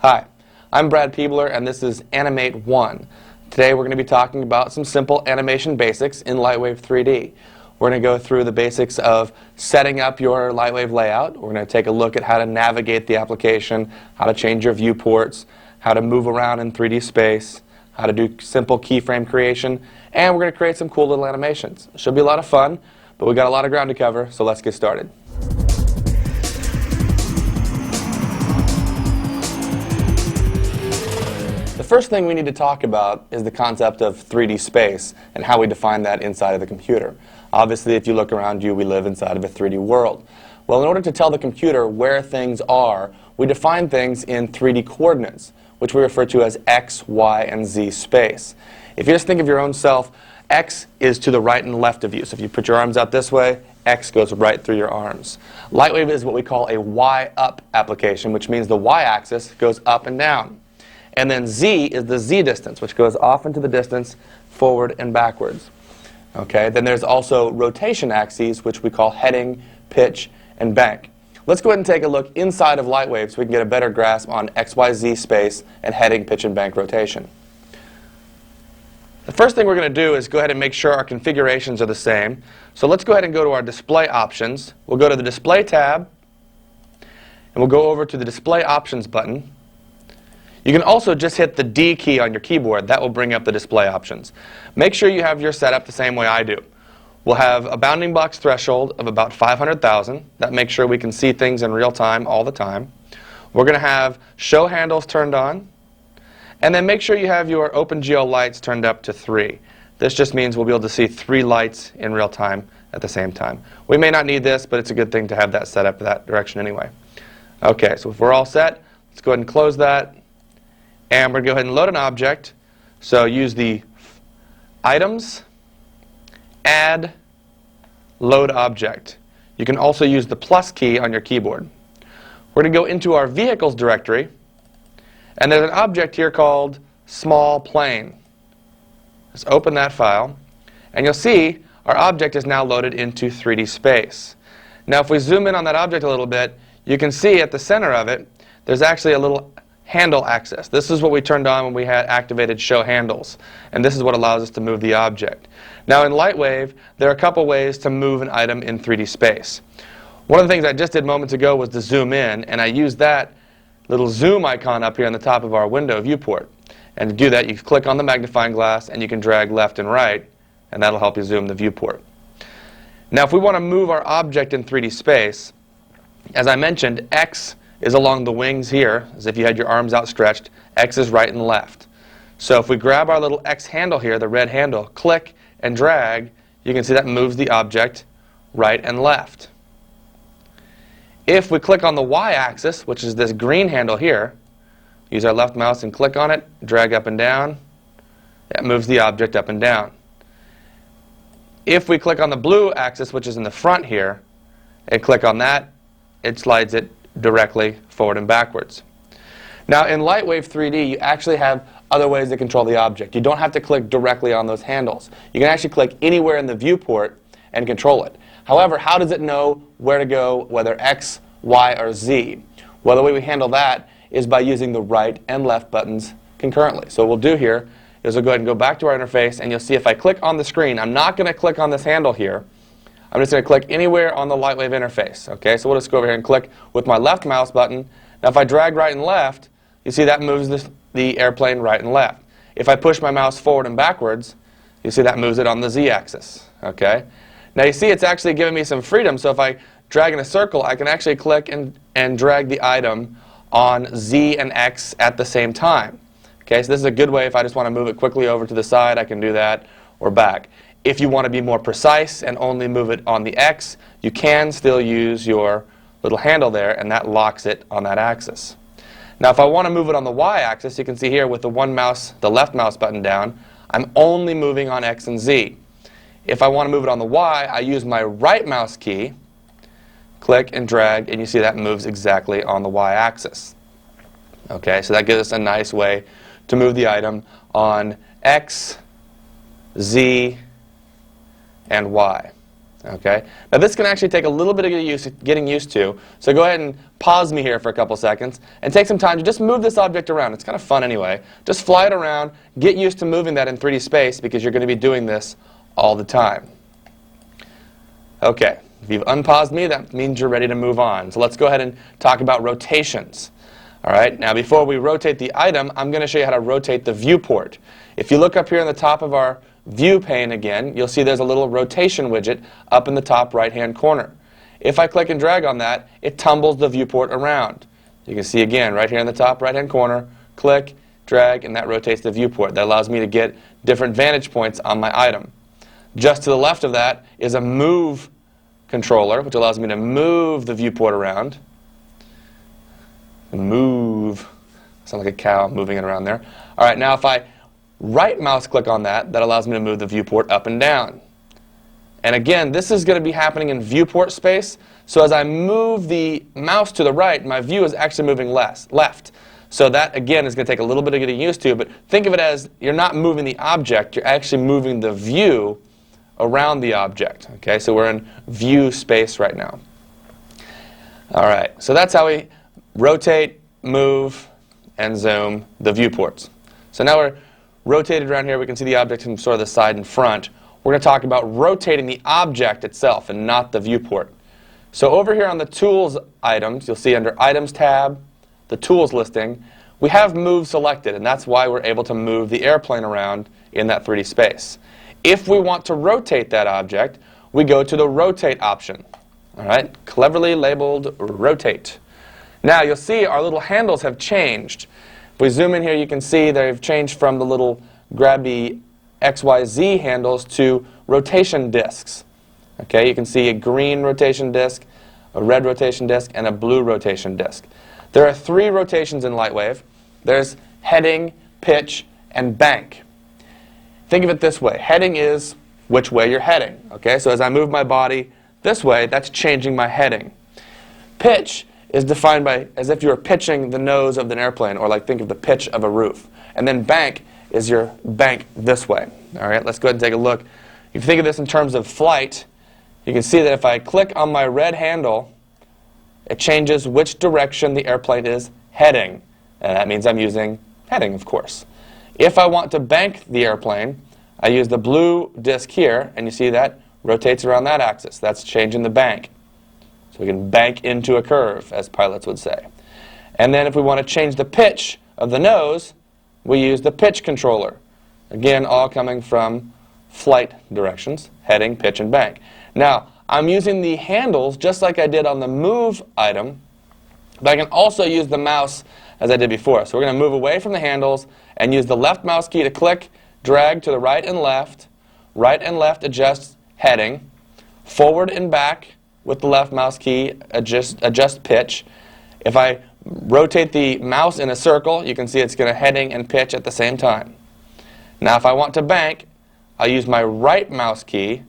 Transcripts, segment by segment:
Hi, I'm Brad Peebler and this is Animate One. Today we're going to be talking about some simple animation basics in LightWave 3D. We're going to go through the basics of setting up your LightWave layout. We're going to take a look at how to navigate the application, how to change your viewports, how to move around in 3D space, how to do simple keyframe creation, and we're going to create some cool little animations. It should be a lot of fun, but we've got a lot of ground to cover, so let's get started. The first thing we need to talk about is the concept of 3D space and how we define that inside of the computer. Obviously, if you look around you, we live inside of a 3D world. Well, in order to tell the computer where things are, we define things in 3D coordinates, which we refer to as X, Y, and Z space. If you just think of your own self, X is to the right and left of you. So if you put your arms out this way, X goes right through your arms. LightWave is what we call a Y-up application, which means the Y-axis goes up and down. And then Z is the Z distance, which goes off into the distance, forward and backwards. Okay? Then there's also rotation axes, which we call heading, pitch, and bank. Let's go ahead and take a look inside of LightWave so we can get a better grasp on X, Y, Z space and heading, pitch, and bank rotation. The first thing we're going to do is go ahead and make sure our configurations are the same. So let's go ahead and go to our display options. We'll go to the display tab, and we'll go over to the display options button. You can also just hit the D key on your keyboard. That will bring up the display options. Make sure you have your setup the same way I do. We'll have a bounding box threshold of about 500,000. That makes sure we can see things in real time all the time. We're going to have show handles turned on. And then make sure you have your OpenGL lights turned up to 3. This just means we'll be able to see 3 lights in real time at the same time. We may not need this, but it's a good thing to have that set up that direction anyway. Okay, so if we're all set, let's go ahead and close that. And we're going to go ahead and load an object. So use the Items, Add, Load Object. You can also use the plus key on your keyboard. We're going to go into our Vehicles directory. And there's an object here called Small Plane. Let's open that file. And you'll see our object is now loaded into 3D space. Now if we zoom in on that object a little bit, you can see at the center of it, there's actually a little handle axis. This is what we turned on when we had activated show handles. And this is what allows us to move the object. Now in LightWave, there are a couple ways to move an item in 3D space. One of the things I just did moments ago was to zoom in, and I used that little zoom icon up here on the top of our window viewport. And to do that, you click on the magnifying glass and you can drag left and right, and that'll help you zoom the viewport. Now if we want to move our object in 3D space, as I mentioned, X is along the wings here, as if you had your arms outstretched. X is right and left. So if we grab our little X handle here, the red handle, click and drag, you can see that moves the object right and left. If we click on the Y-axis, which is this green handle here, use our left mouse and click on it, drag up and down, that moves the object up and down. If we click on the blue axis, which is in the front here, and click on that, it slides it directly forward and backwards. Now in LightWave 3D, you actually have other ways to control the object. You don't have to click directly on those handles. You can actually click anywhere in the viewport and control it. However, how does it know where to go, whether X, Y, or Z? Well, the way we handle that is by using the right and left buttons concurrently. So what we'll do here is we'll go ahead and go back to our interface, and you'll see if I click on the screen, I'm not going to click on this handle here. I'm just going to click anywhere on the LightWave interface. Okay, so we'll just go over here and click with my left mouse button. Now if I drag right and left, you see that moves the airplane right and left. If I push my mouse forward and backwards, you see that moves it on the Z-axis. Okay. Now you see it's actually giving me some freedom, so if I drag in a circle, I can actually click and drag the item on Z and X at the same time. Okay, so this is a good way if I just want to move it quickly over to the side, I can do that, or back. If you want to be more precise and only move it on the X, you can still use your little handle there, and that locks it on that axis. Now if I want to move it on the Y-axis, you can see here with the the left mouse button down, I'm only moving on X and Z. If I want to move it on the Y, I use my right mouse key, click and drag, and you see that moves exactly on the Y-axis. Okay, so that gives us a nice way to move the item on X, Z, and Y. Okay? Now this can actually take a little bit of getting used to, so go ahead and pause me here for a couple seconds and take some time to just move this object around. It's kind of fun anyway. Just fly it around, get used to moving that in 3D space because you're going to be doing this all the time. Okay, if you've unpaused me, that means you're ready to move on. So let's go ahead and talk about rotations. All right, now before we rotate the item, I'm going to show you how to rotate the viewport. If you look up here on the top of our view pane again, you'll see there's a little rotation widget up in the top right-hand corner. If I click and drag on that, it tumbles the viewport around. You can see again, right here in the top right-hand corner, click, drag, and that rotates the viewport. That allows me to get different vantage points on my item. Just to the left of that is a move controller, which allows me to move the viewport around. Move. Sounds like a cow moving it around there. All right, now if I right mouse click on that, that allows me to move the viewport up and down. And again, this is going to be happening in viewport space. So as I move the mouse to the right, my view is actually moving left. So that, again, is going to take a little bit of getting used to. But think of it as you're not moving the object. You're actually moving the view around the object. Okay, so we're in view space right now. All right, so that's how we rotate, move, and zoom the viewports. So now we're rotated around here. We can see the object from sort of the side and front. We're going to talk about rotating the object itself and not the viewport. So over here on the Tools items, you'll see under Items tab, the Tools listing, we have Move selected, and that's why we're able to move the airplane around in that 3D space. If we want to rotate that object, we go to the Rotate option. All right, cleverly labeled Rotate. Now you'll see our little handles have changed. If we zoom in here, you can see they've changed from the little grabby XYZ handles to rotation discs. Okay, you can see a green rotation disc, a red rotation disc, and a blue rotation disc. There are 3 rotations in LightWave. There's heading, pitch, and bank. Think of it this way. Heading is which way you're heading. Okay, so as I move my body this way, that's changing my heading. Pitch is defined by as if you were pitching the nose of an airplane, or like think of the pitch of a roof. And then bank is your bank this way. All right, let's go ahead and take a look. If you think of this in terms of flight, you can see that if I click on my red handle, it changes which direction the airplane is heading. And that means I'm using heading, of course. If I want to bank the airplane, I use the blue disc here, and you see that rotates around that axis. That's changing the bank. So we can bank into a curve, as pilots would say. And then if we want to change the pitch of the nose, we use the pitch controller. Again, all coming from flight directions, heading, pitch, and bank. Now, I'm using the handles just like I did on the move item, but I can also use the mouse as I did before. So we're going to move away from the handles and use the left mouse key to click, drag to the right and left adjust heading, forward and back with the left mouse key adjust pitch. If I rotate the mouse in a circle, you can see it's going to heading and pitch at the same time. Now if I want to bank, I'll use my right mouse key,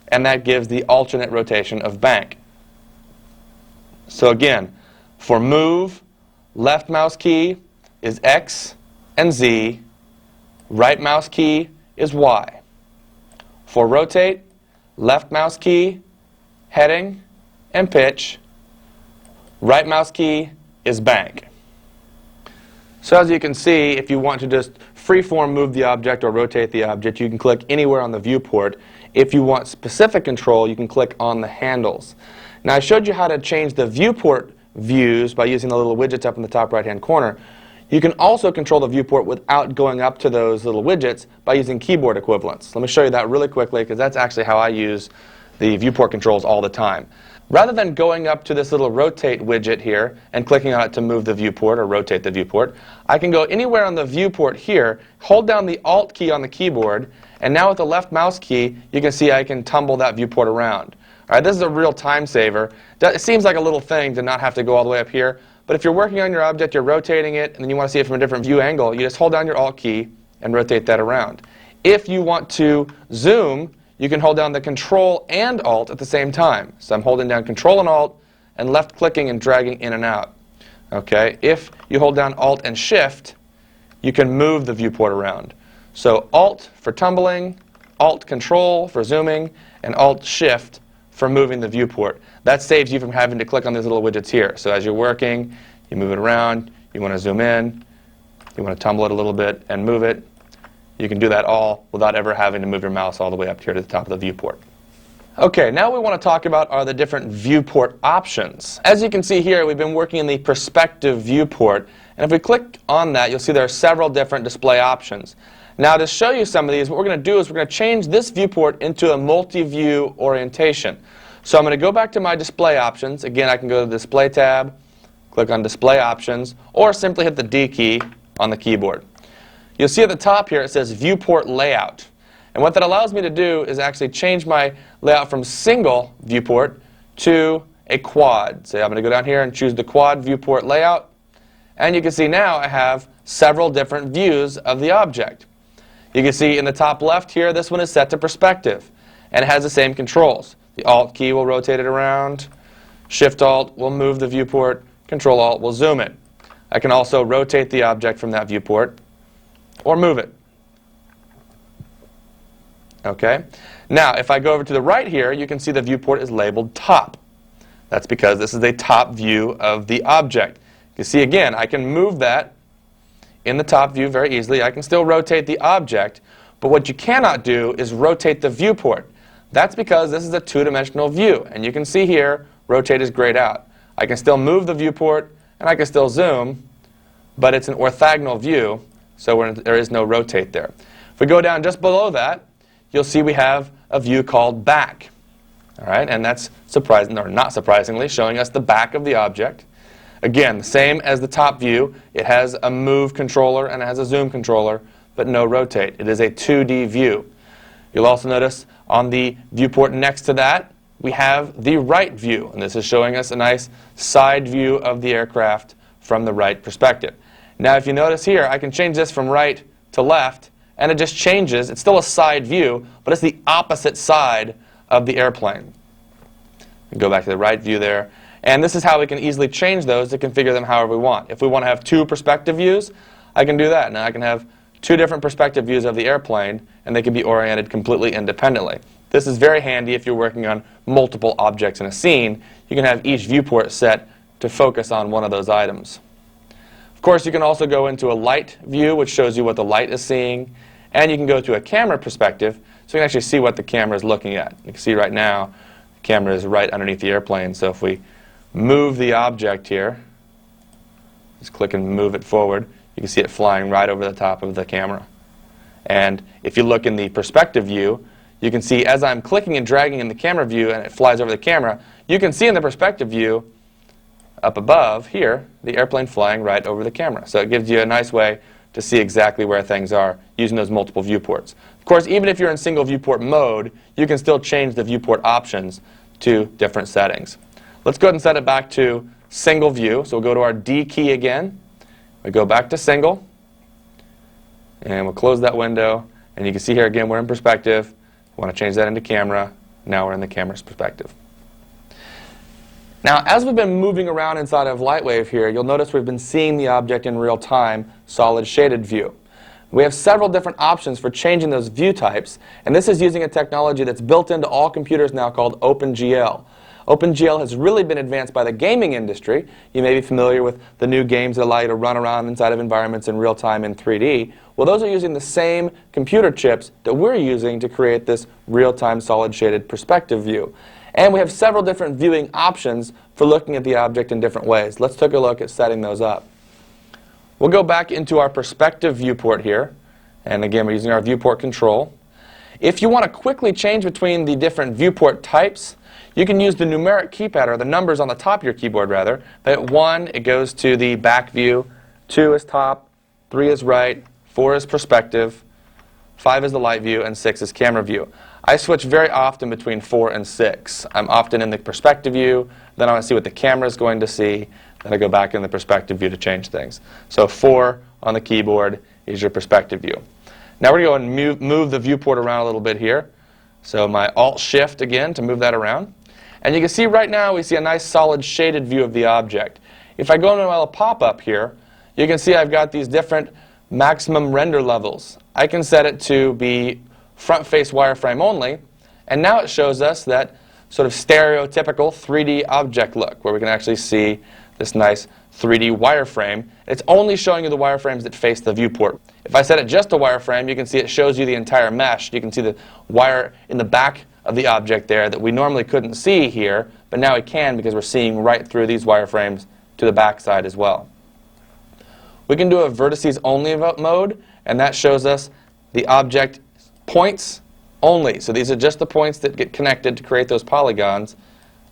and that gives the alternate rotation of bank. So again, for move, left mouse key is X and Z, right mouse key is Y. For rotate, left mouse key, heading, and pitch, right mouse key is bank. So as you can see, if you want to just freeform move the object or rotate the object, you can click anywhere on the viewport. If you want specific control, you can click on the handles. Now I showed you how to change the viewport views by using the little widgets up in the top right-hand corner. You can also control the viewport without going up to those little widgets by using keyboard equivalents. Let me show you that really quickly, because that's actually how I use the viewport controls all the time. Rather than going up to this little rotate widget here and clicking on it to move the viewport or rotate the viewport, I can go anywhere on the viewport here, hold down the Alt key on the keyboard, and now with the left mouse key, you can see I can tumble that viewport around. All right, this is a real time saver. It seems like a little thing to not have to go all the way up here, but if you're working on your object, you're rotating it, and then you want to see it from a different view angle, you just hold down your Alt key and rotate that around. If you want to zoom, you can hold down the Control and Alt at the same time. So I'm holding down Control and Alt and left clicking and dragging in and out. Okay? If you hold down Alt and Shift, you can move the viewport around. So Alt for tumbling, Alt-Control for zooming and Alt-Shift for moving the viewport. That saves you from having to click on these little widgets here. So as you're working, you move it around, you want to zoom in, you want to tumble it a little bit and move it. You can do that all without ever having to move your mouse all the way up here to the top of the viewport. Okay, now we want to talk about are the different viewport options. As you can see here, we've been working in the perspective viewport, and if we click on that, you'll see there are several different display options. Now to show you some of these, what we're going to do is we're going to change this viewport into a multi-view orientation. So I'm going to go back to my display options. Again, I can go to the Display tab, click on Display Options, or simply hit the D key on the keyboard. You'll see at the top here it says Viewport Layout. And what that allows me to do is actually change my layout from single viewport to a quad. So I'm going to go down here and choose the quad viewport layout. And you can see now I have several different views of the object. You can see in the top left here, this one is set to perspective. And it has the same controls. The Alt key will rotate it around. Shift-Alt will move the viewport. Control-Alt will zoom it. I can also rotate the object from that viewport or move it. Okay. Now, if I go over to the right here, you can see the viewport is labeled top. That's because this is a top view of the object. You can see again, I can move that in the top view very easily. I can still rotate the object, but what you cannot do is rotate the viewport. That's because this is a two-dimensional view, and you can see here, rotate is grayed out. I can still move the viewport, and I can still zoom, but it's an orthogonal view, so there is no rotate there. If we go down just below that, you'll see we have a view called back. All right, and that's surprising, or not surprisingly, showing us the back of the object. Again, the same as the top view, it has a move controller and it has a zoom controller, but no rotate. It is a 2D view. You'll also notice on the viewport next to that, we have the right view, and this is showing us a nice side view of the aircraft from the right perspective. Now, if you notice here, I can change this from right to left, and it just changes. It's still a side view, but it's the opposite side of the airplane. We go back to the right view there. And this is how we can easily change those to configure them however we want. If we want to have two perspective views, I can do that. Now I can have two different perspective views of the airplane, and they can be oriented completely independently. This is very handy if you're working on multiple objects in a scene. You can have each viewport set to focus on one of those items. Of course, you can also go into a light view, which shows you what the light is seeing. And you can go to a camera perspective, so you can actually see what the camera is looking at. You can see right now, the camera is right underneath the airplane. So if we move the object here, just click and move it forward, you can see it flying right over the top of the camera. And if you look in the perspective view, you can see as I'm clicking and dragging in the camera view and it flies over the camera, you can see in the perspective view up above here, the airplane flying right over the camera. So it gives you a nice way to see exactly where things are using those multiple viewports. Of course, even if you're in single viewport mode, you can still change the viewport options to different settings. Let's go ahead and set it back to single view. So we'll go to our D key again. We go back to single. And we'll close that window. And you can see here again, we're in perspective. We want to change that into camera. Now we're in the camera's perspective. Now, as we've been moving around inside of LightWave here, you'll notice we've been seeing the object in real time, solid shaded view. We have several different options for changing those view types, and this is using a technology that's built into all computers now called OpenGL. OpenGL has really been advanced by the gaming industry. You may be familiar with the new games that allow you to run around inside of environments in real time in 3D. Well, those are using the same computer chips that we're using to create this real-time solid shaded perspective view. And we have several different viewing options for looking at the object in different ways. Let's take a look at setting those up. We'll go back into our perspective viewport here. And again, we're using our viewport control. If you want to quickly change between the different viewport types, you can use the numeric keypad, or the numbers on the top of your keyboard rather. At 1, it goes to the back view. 2 is top. 3 is right. 4 is perspective. 5 is the light view. And 6 is camera view. I switch very often between 4 and 6. I'm often in the perspective view, then I want to see what the camera is going to see, then I go back in the perspective view to change things. So 4 on the keyboard is your perspective view. Now we're going to go and move the viewport around a little bit here. So my Alt-Shift again to move that around. And you can see right now we see a nice solid shaded view of the object. If I go into my little pop-up here, you can see I've got these different maximum render levels. I can set it to be front face wireframe only, and now it shows us that sort of stereotypical 3D object look, where we can actually see this nice 3D wireframe. It's only showing you the wireframes that face the viewport. If I set it just to wireframe, you can see it shows you the entire mesh. You can see the wire in the back of the object there that we normally couldn't see here, but now we can because we're seeing right through these wireframes to the back side as well. We can do a vertices only mode, and that shows us the object points only. So these are just the points that get connected to create those polygons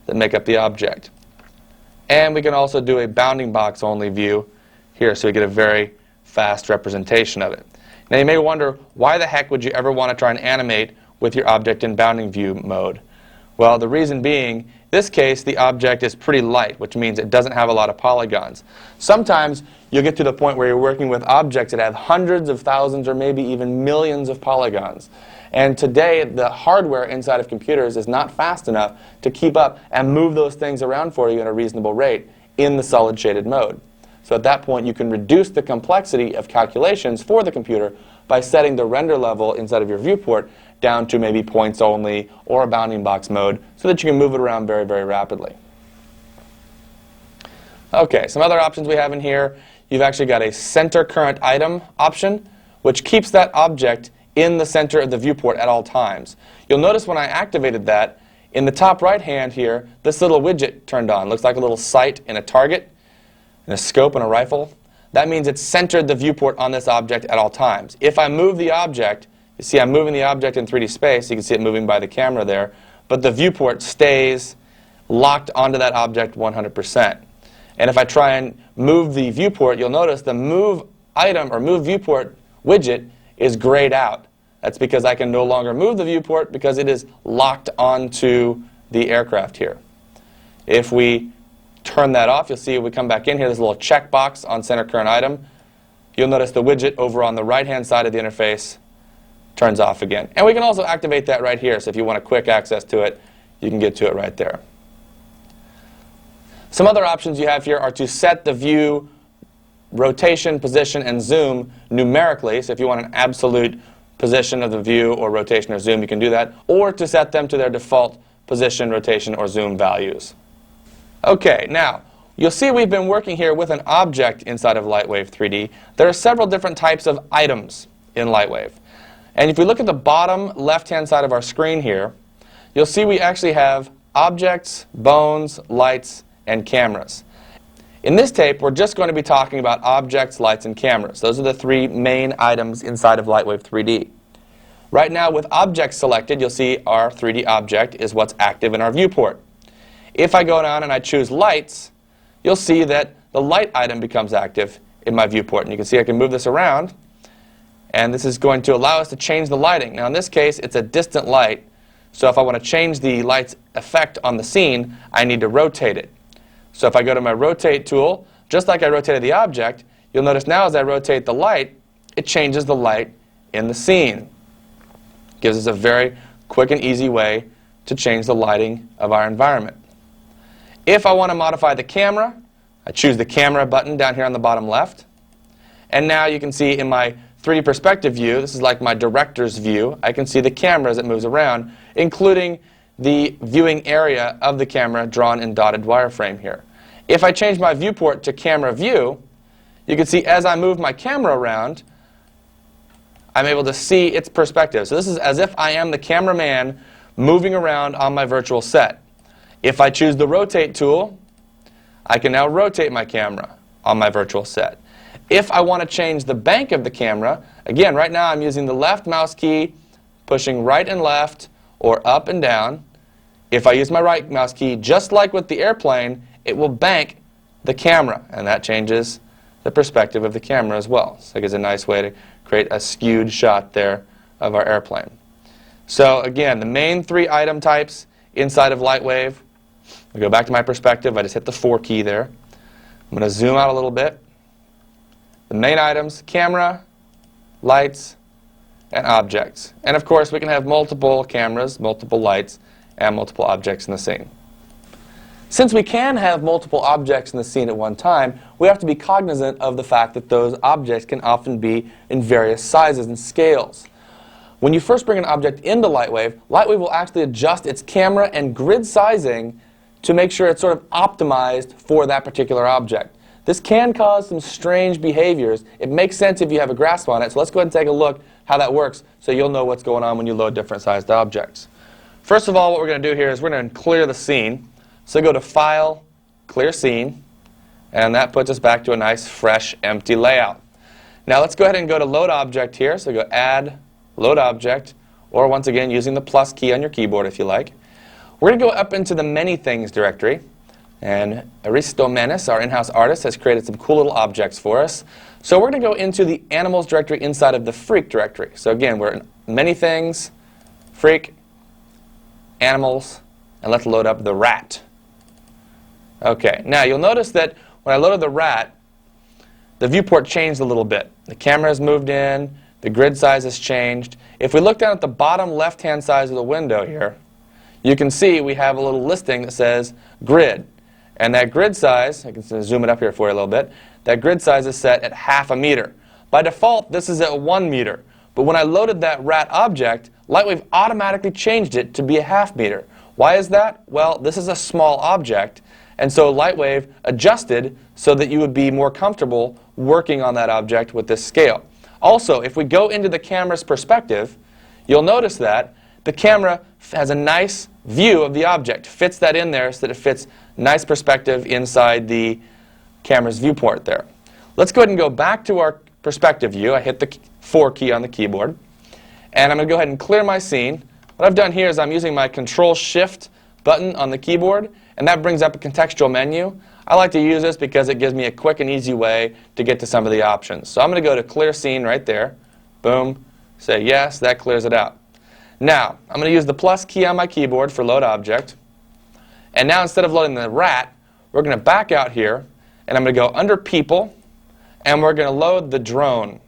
that make up the object. And we can also do a bounding box only view here, so we get a very fast representation of it. Now you may wonder, why the heck would you ever want to try and animate with your object in bounding view mode? Well, the reason being, in this case, the object is pretty light, which means it doesn't have a lot of polygons. Sometimes you'll get to the point where you're working with objects that have hundreds of thousands or maybe even millions of polygons. And today, the hardware inside of computers is not fast enough to keep up and move those things around for you at a reasonable rate in the solid shaded mode. So at that point, you can reduce the complexity of calculations for the computer by setting the render level inside of your viewport down to maybe points only or a bounding box mode so that you can move it around very, very rapidly. Okay, some other options we have in here. You've actually got a center current item option, which keeps that object in the center of the viewport at all times. You'll notice when I activated that, in the top right hand here, this little widget turned on. Looks like a little sight and a target, and a scope and a rifle. That means it's centered the viewport on this object at all times. If I move the object, you see I'm moving the object in 3D space. You can see it moving by the camera there. But the viewport stays locked onto that object 100%. And if I try and move the viewport, you'll notice the move item or move viewport widget is grayed out. That's because I can no longer move the viewport because it is locked onto the aircraft here. If we turn that off, you'll see we come back in here, there's a little checkbox on center current item. You'll notice the widget over on the right-hand side of the interface turns off again. And we can also activate that right here, so if you want a quick access to it, you can get to it right there. Some other options you have here are to set the view rotation, position, and zoom numerically. So if you want an absolute position of the view or rotation or zoom, you can do that. Or to set them to their default position, rotation, or zoom values. Okay, now, you'll see we've been working here with an object inside of LightWave 3D. There are several different types of items in LightWave. And if we look at the bottom left-hand side of our screen here, you'll see we actually have objects, bones, lights, and cameras. In this tape, we're just going to be talking about objects, lights, and cameras. Those are the three main items inside of LightWave 3D. Right now, with objects selected, you'll see our 3D object is what's active in our viewport. If I go down and I choose lights, you'll see that the light item becomes active in my viewport. And you can see I can move this around, and this is going to allow us to change the lighting. Now in this case, it's a distant light, so if I want to change the light's effect on the scene, I need to rotate it. So if I go to my rotate tool, just like I rotated the object, you'll notice now as I rotate the light, it changes the light in the scene. Gives us a very quick and easy way to change the lighting of our environment. If I want to modify the camera, I choose the camera button down here on the bottom left. And now you can see in my 3D perspective view, this is like my director's view, I can see the camera as it moves around, including the viewing area of the camera drawn in dotted wireframe here. If I change my viewport to camera view, you can see as I move my camera around, I'm able to see its perspective. So this is as if I am the cameraman moving around on my virtual set. If I choose the rotate tool, I can now rotate my camera on my virtual set. If I want to change the bank of the camera, again, right now I'm using the left mouse key, pushing right and left, or up and down. If I use my right mouse key, just like with the airplane, it will bank the camera, and that changes the perspective of the camera as well. So it gives a nice way to create a skewed shot there of our airplane. So again, the main three item types inside of LightWave. I go back to my perspective. I just hit the 4 key there. I'm going to zoom out a little bit. The main items: camera, lights, and objects. And of course, we can have multiple cameras, multiple lights, and multiple objects in the scene. Since we can have multiple objects in the scene at one time, we have to be cognizant of the fact that those objects can often be in various sizes and scales. When you first bring an object into LightWave, LightWave will actually adjust its camera and grid sizing to make sure it's sort of optimized for that particular object. This can cause some strange behaviors. It makes sense if you have a grasp on it, so let's go ahead and take a look how that works so you'll know what's going on when you load different sized objects. First of all, what we're going to do here is we're going to clear the scene. So go to File, Clear Scene, and that puts us back to a nice, fresh, empty layout. Now let's go ahead and go to Load Object here. So go Add, Load Object, or once again using the plus key on your keyboard if you like. We're going to go up into the Many Things directory. And Aristo Menes, our in-house artist, has created some cool little objects for us. So we're going to go into the Animals directory inside of the Freak directory. So again, we're in Many Things, Freak, Animals, and let's load up the rat. Okay, now you'll notice that when I loaded the rat, the viewport changed a little bit. The camera has moved in, the grid size has changed. If we look down at the bottom left-hand side of the window here, you can see we have a little listing that says Grid. And that grid size, I can zoom it up here for you a little bit, that grid size is set at 1/2 meter. By default, this is at 1 meter. But when I loaded that rat object, LightWave automatically changed it to be 1/2 meter. Why is that? Well, this is a small object, and so LightWave adjusted so that you would be more comfortable working on that object with this scale. Also, if we go into the camera's perspective, you'll notice that the camera has a nice view of the object, fits that in there so that it fits nice perspective inside the camera's viewport there. Let's go ahead and go back to our perspective view. I hit the 4 key on the keyboard, and I'm going to go ahead and clear my scene. What I've done here is I'm using my Control-Shift button on the keyboard, and that brings up a contextual menu. I like to use this because it gives me a quick and easy way to get to some of the options. So I'm going to go to Clear Scene right there. Boom. Say yes. That clears it out. Now, I'm going to use the plus key on my keyboard for Load Object. And now instead of loading the rat, we're going to back out here, and I'm going to go under People, and we're going to load the drone.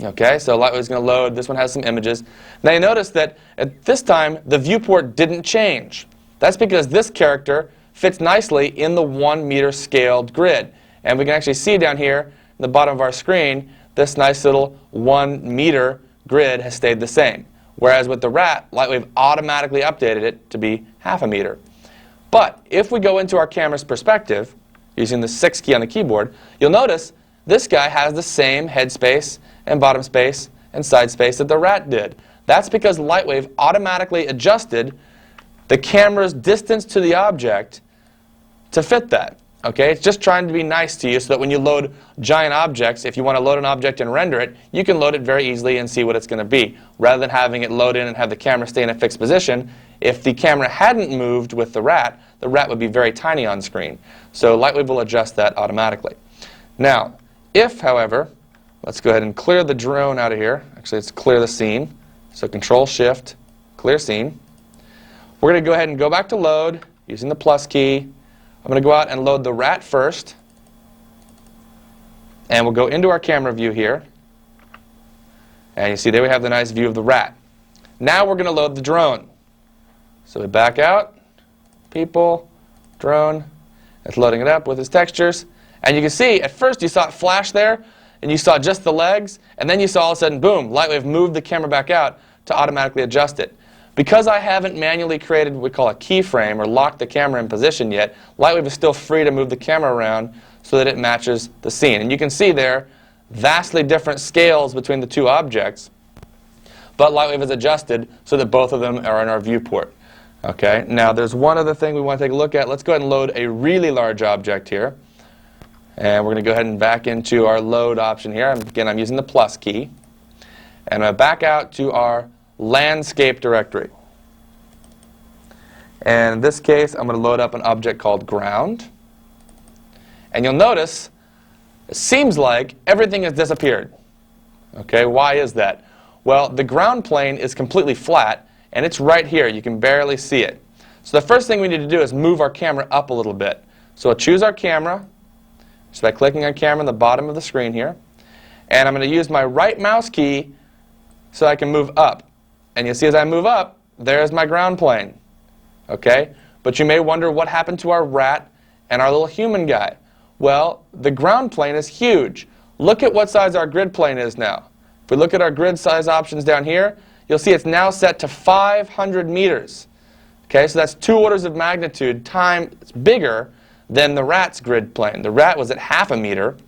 Okay, so LightWave is going to load. This one has some images. Now you notice that at this time, the viewport didn't change. That's because this character fits nicely in the 1 meter scaled grid. And we can actually see down here in the bottom of our screen, this nice little 1 meter grid has stayed the same. Whereas with the rat, LightWave automatically updated it to be 1/2 meter. But if we go into our camera's perspective, using the 6 key on the keyboard, you'll notice this guy has the same head space and bottom space and side space that the rat did. That's because LightWave automatically adjusted the camera's distance to the object to fit that. Okay? It's just trying to be nice to you so that when you load giant objects, if you want to load an object and render it, you can load it very easily and see what it's going to be. Rather than having it load in and have the camera stay in a fixed position, if the camera hadn't moved with the rat would be very tiny on screen. So LightWave will adjust that automatically. Now, if, however, let's go ahead and clear the drone out of here. Actually, let's clear the scene. So Control-Shift, Clear Scene. We're going to go ahead and go back to Load using the plus key. I'm going to go out and load the rat first. And we'll go into our camera view here. And you see there we have the nice view of the rat. Now we're going to load the drone. So we back out, People, Drone. It's loading it up with its textures. And you can see, at first you saw it flash there, and you saw just the legs, and then you saw all of a sudden, boom, LightWave moved the camera back out to automatically adjust it. Because I haven't manually created what we call a keyframe or locked the camera in position yet, LightWave is still free to move the camera around so that it matches the scene. And you can see there vastly different scales between the two objects, but LightWave is adjusted so that both of them are in our viewport. Okay, now there's one other thing we want to take a look at. Let's go ahead and load a really large object here. And we're going to go ahead and back into our load option here. Again, I'm using the plus key. And I'm going to back out to our landscape directory. And in this case, I'm going to load up an object called ground. And you'll notice it seems like everything has disappeared. Okay, why is that? Well, the ground plane is completely flat, and it's right here. You can barely see it. So the first thing we need to do is move our camera up a little bit. So we'll choose our camera, just by clicking on camera on the bottom of the screen here. And I'm going to use my right mouse key so I can move up. And you'll see as I move up, there's my ground plane. Okay? But you may wonder what happened to our rat and our little human guy. Well, the ground plane is huge. Look at what size our grid plane is now. If we look at our grid size options down here, you'll see it's now set to 500 meters. Okay, so that's 2 orders of magnitude times bigger than the rat's grid plane. The rat was at half a meter,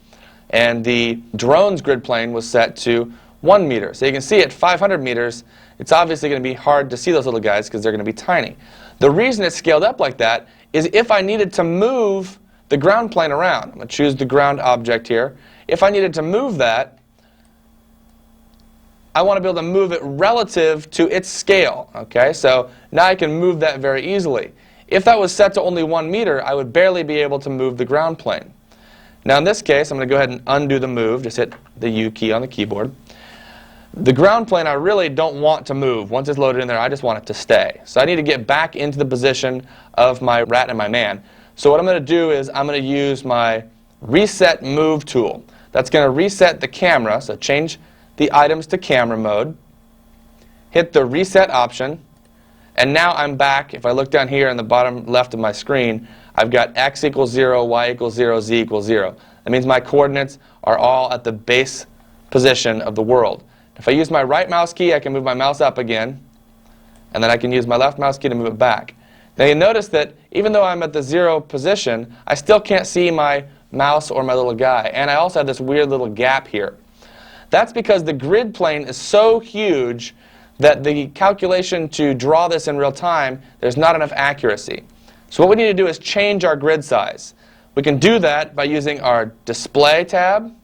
and the drone's grid plane was set to 1 meter. So you can see at 500 meters, it's obviously going to be hard to see those little guys because they're going to be tiny. The reason it's scaled up like that is if I needed to move the ground plane around. I'm going to choose the ground object here. If I needed to move that, I want to be able to move it relative to its scale. Okay, so now I can move that very easily. If that was set to only 1 meter, I would barely be able to move the ground plane. Now in this case, I'm going to go ahead and undo the move. Just hit the U key on the keyboard. The ground plane I really don't want to move. Once it's loaded in there, I just want it to stay. So I need to get back into the position of my rat and my man. So what I'm going to do is I'm going to use my Reset Move tool. That's going to reset the camera, so change the items to camera mode, hit the reset option, and now I'm back. If I look down here in the bottom left of my screen, I've got x equals 0, y equals 0, z equals 0. That means my coordinates are all at the base position of the world. If I use my right mouse key, I can move my mouse up again, and then I can use my left mouse key to move it back. Now you notice that even though I'm at the 0 position, I still can't see my mouse or my little guy, and I also have this weird little gap here. That's because the grid plane is so huge that the calculation to draw this in real time, there's not enough accuracy. So what we need to do is change our grid size. We can do that by using our Display tab,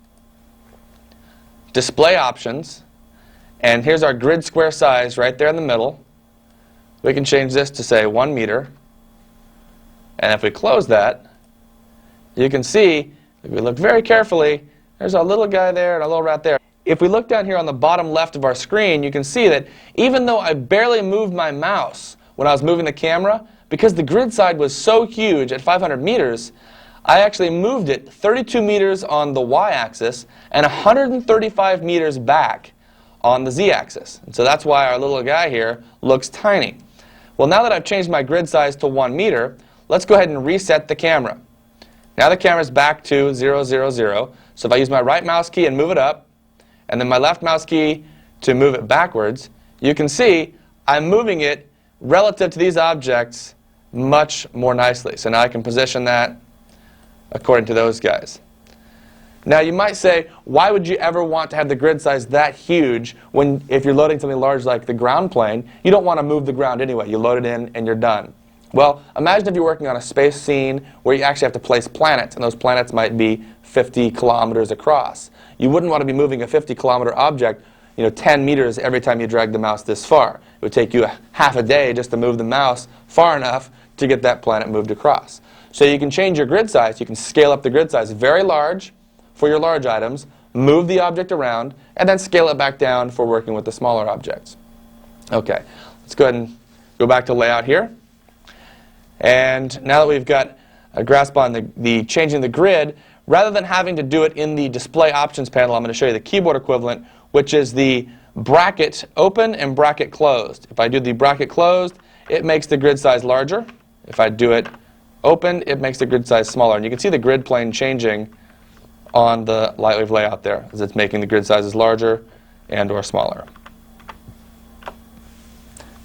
Display Options, and here's our grid square size right there in the middle. We can change this to, say, 1 meter. And if we close that, you can see, if we look very carefully, there's a little guy there and a little rat there. If we look down here on the bottom left of our screen, you can see that even though I barely moved my mouse when I was moving the camera, because the grid side was so huge at 500 meters, I actually moved it 32 meters on the y-axis and 135 meters back on the z-axis. And so that's why our little guy here looks tiny. Well, now that I've changed my grid size to 1 meter, let's go ahead and reset the camera. Now the camera's back to 0, 0, 0. So if I use my right mouse key and move it up, and then my left mouse key to move it backwards, you can see I'm moving it relative to these objects much more nicely. So now I can position that according to those guys. Now you might say, why would you ever want to have the grid size that huge when, if you're loading something large like the ground plane, you don't want to move the ground anyway. You load it in and you're done. Well, imagine if you're working on a space scene where you actually have to place planets, and those planets might be 50 kilometers across. You wouldn't want to be moving a 50-kilometer object 10 meters every time you drag the mouse this far. It would take you half a day just to move the mouse far enough to get that planet moved across. So you can change your grid size. You can scale up the grid size very large for your large items, move the object around, and then scale it back down for working with the smaller objects. Okay, let's go ahead and go back to layout here. And now that we've got a grasp on the changing the grid, rather than having to do it in the Display Options panel, I'm going to show you the keyboard equivalent, which is the bracket open and bracket closed. If I do the bracket closed, it makes the grid size larger. If I do it open, it makes the grid size smaller. And you can see the grid plane changing on the LightWave layout there, as it's making the grid sizes larger and or smaller.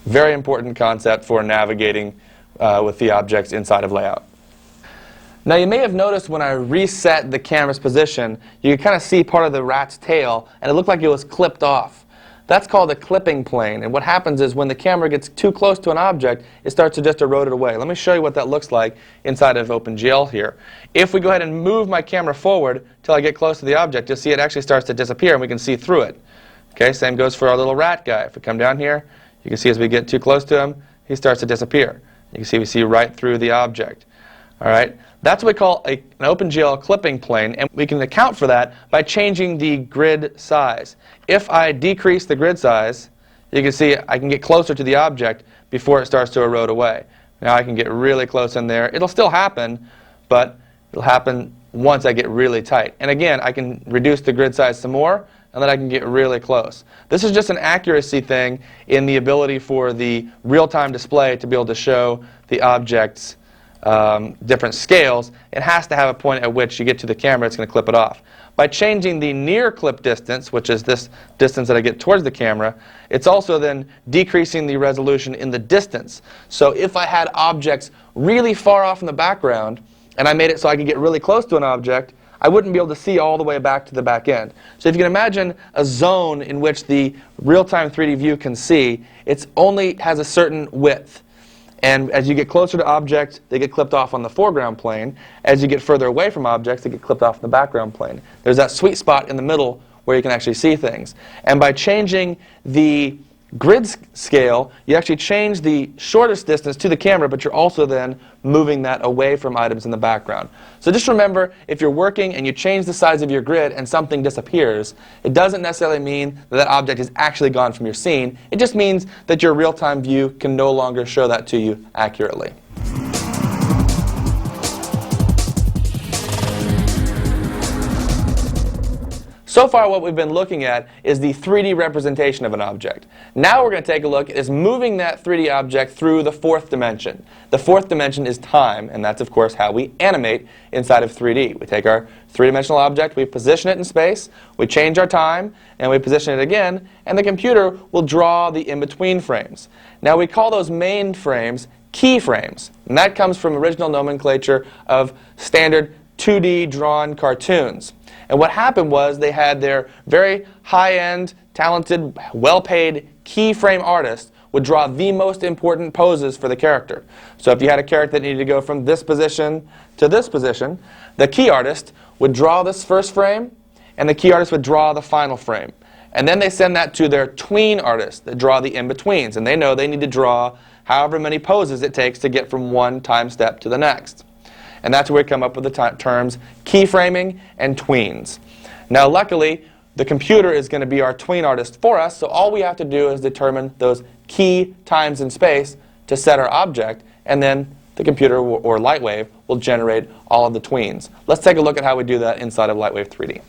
Very important concept for navigating with the objects inside of layout. Now you may have noticed when I reset the camera's position, you can kind of see part of the rat's tail, and it looked like it was clipped off. That's called a clipping plane, and what happens is when the camera gets too close to an object, it starts to just erode it away. Let me show you what that looks like inside of OpenGL here. If we go ahead and move my camera forward till I get close to the object, you'll see it actually starts to disappear, and we can see through it. Okay, same goes for our little rat guy. If we come down here, you can see as we get too close to him, he starts to disappear. You can see we see right through the object. All right, that's what we call an OpenGL clipping plane, and we can account for that by changing the grid size. If I decrease the grid size, you can see I can get closer to the object before it starts to erode away. Now I can get really close in there. It'll still happen, but it'll happen once I get really tight. And again, I can reduce the grid size some more, and then I can get really close. This is just an accuracy thing in the ability for the real-time display to be able to show the objects different scales, it has to have a point at which you get to the camera, it's going to clip it off. By changing the near clip distance, which is this distance that I get towards the camera, it's also then decreasing the resolution in the distance. So if I had objects really far off in the background, and I made it so I could get really close to an object, I wouldn't be able to see all the way back to the back end. So if you can imagine a zone in which the real-time 3D view can see, it only has a certain width. And as you get closer to objects, they get clipped off on the foreground plane. As you get further away from objects, they get clipped off in the background plane. There's that sweet spot in the middle where you can actually see things. And by changing the grid scale, you actually change the shortest distance to the camera, but you're also then moving that away from items in the background. So just remember, if you're working and you change the size of your grid and something disappears, it doesn't necessarily mean that that object is actually gone from your scene. It just means that your real-time view can no longer show that to you accurately. So far what we've been looking at is the 3D representation of an object. Now we're going to take a look at moving that 3D object through the fourth dimension. The fourth dimension is time, and that's of course how we animate inside of 3D. We take our three-dimensional object, we position it in space, we change our time, and we position it again, and the computer will draw the in-between frames. Now we call those main frames keyframes, and that comes from original nomenclature of standard 2D drawn cartoons. And what happened was they had their very high-end, talented, well-paid keyframe artists would draw the most important poses for the character. So if you had a character that needed to go from this position to this position, the key artist would draw this first frame, and the key artist would draw the final frame. And then they send that to their tween artists that draw the in-betweens, and they know they need to draw however many poses it takes to get from one time step to the next. And that's where we come up with the terms keyframing and tweens. Now luckily, the computer is going to be our tween artist for us, so all we have to do is determine those key times in space to set our object, and then the computer or LightWave will generate all of the tweens. Let's take a look at how we do that inside of LightWave 3D.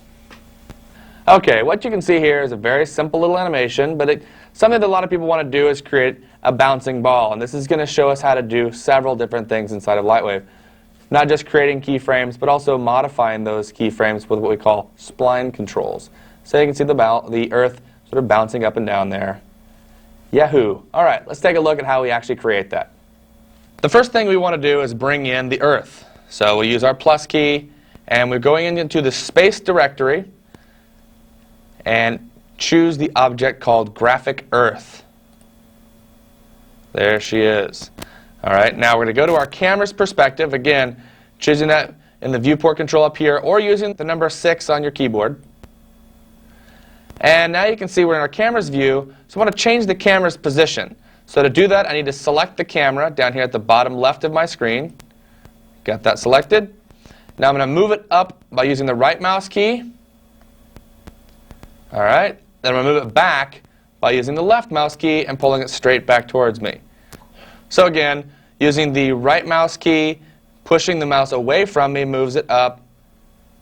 Okay, what you can see here is a very simple little animation, but something that a lot of people want to do is create a bouncing ball, and this is going to show us how to do several different things inside of LightWave. Not just creating keyframes, but also modifying those keyframes with what we call spline controls. So you can see the Earth sort of bouncing up and down there. Yahoo! All right, let's take a look at how we actually create that. The first thing we want to do is bring in the Earth. So we use our plus key, and we're going into the space directory and choose the object called Graphic Earth. There she is. All right, now we're going to go to our camera's perspective, again, choosing that in the viewport control up here, or using the number 6 on your keyboard. And now you can see we're in our camera's view, so I want to change the camera's position. So to do that, I need to select the camera down here at the bottom left of my screen. Got that selected. Now I'm going to move it up by using the right mouse key. All right, then I'm going to move it back by using the left mouse key and pulling it straight back towards me. So again, using the right mouse key, pushing the mouse away from me moves it up,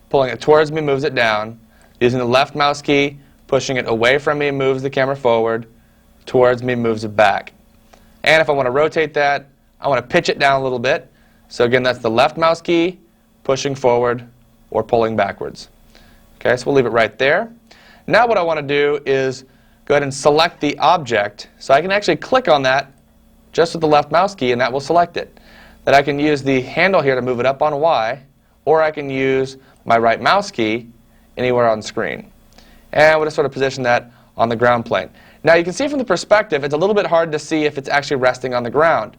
pulling it towards me moves it down. Using the left mouse key, pushing it away from me moves the camera forward, towards me moves it back. And if I want to rotate that, I want to pitch it down a little bit. So again, that's the left mouse key, pushing forward or pulling backwards. Okay, so we'll leave it right there. Now what I want to do is go ahead and select the object. So I can actually click on that just with the left mouse key, and that will select it. Then I can use the handle here to move it up on Y, or I can use my right mouse key anywhere on screen. And we'll just sort of position that on the ground plane. Now you can see from the perspective, it's a little bit hard to see if it's actually resting on the ground.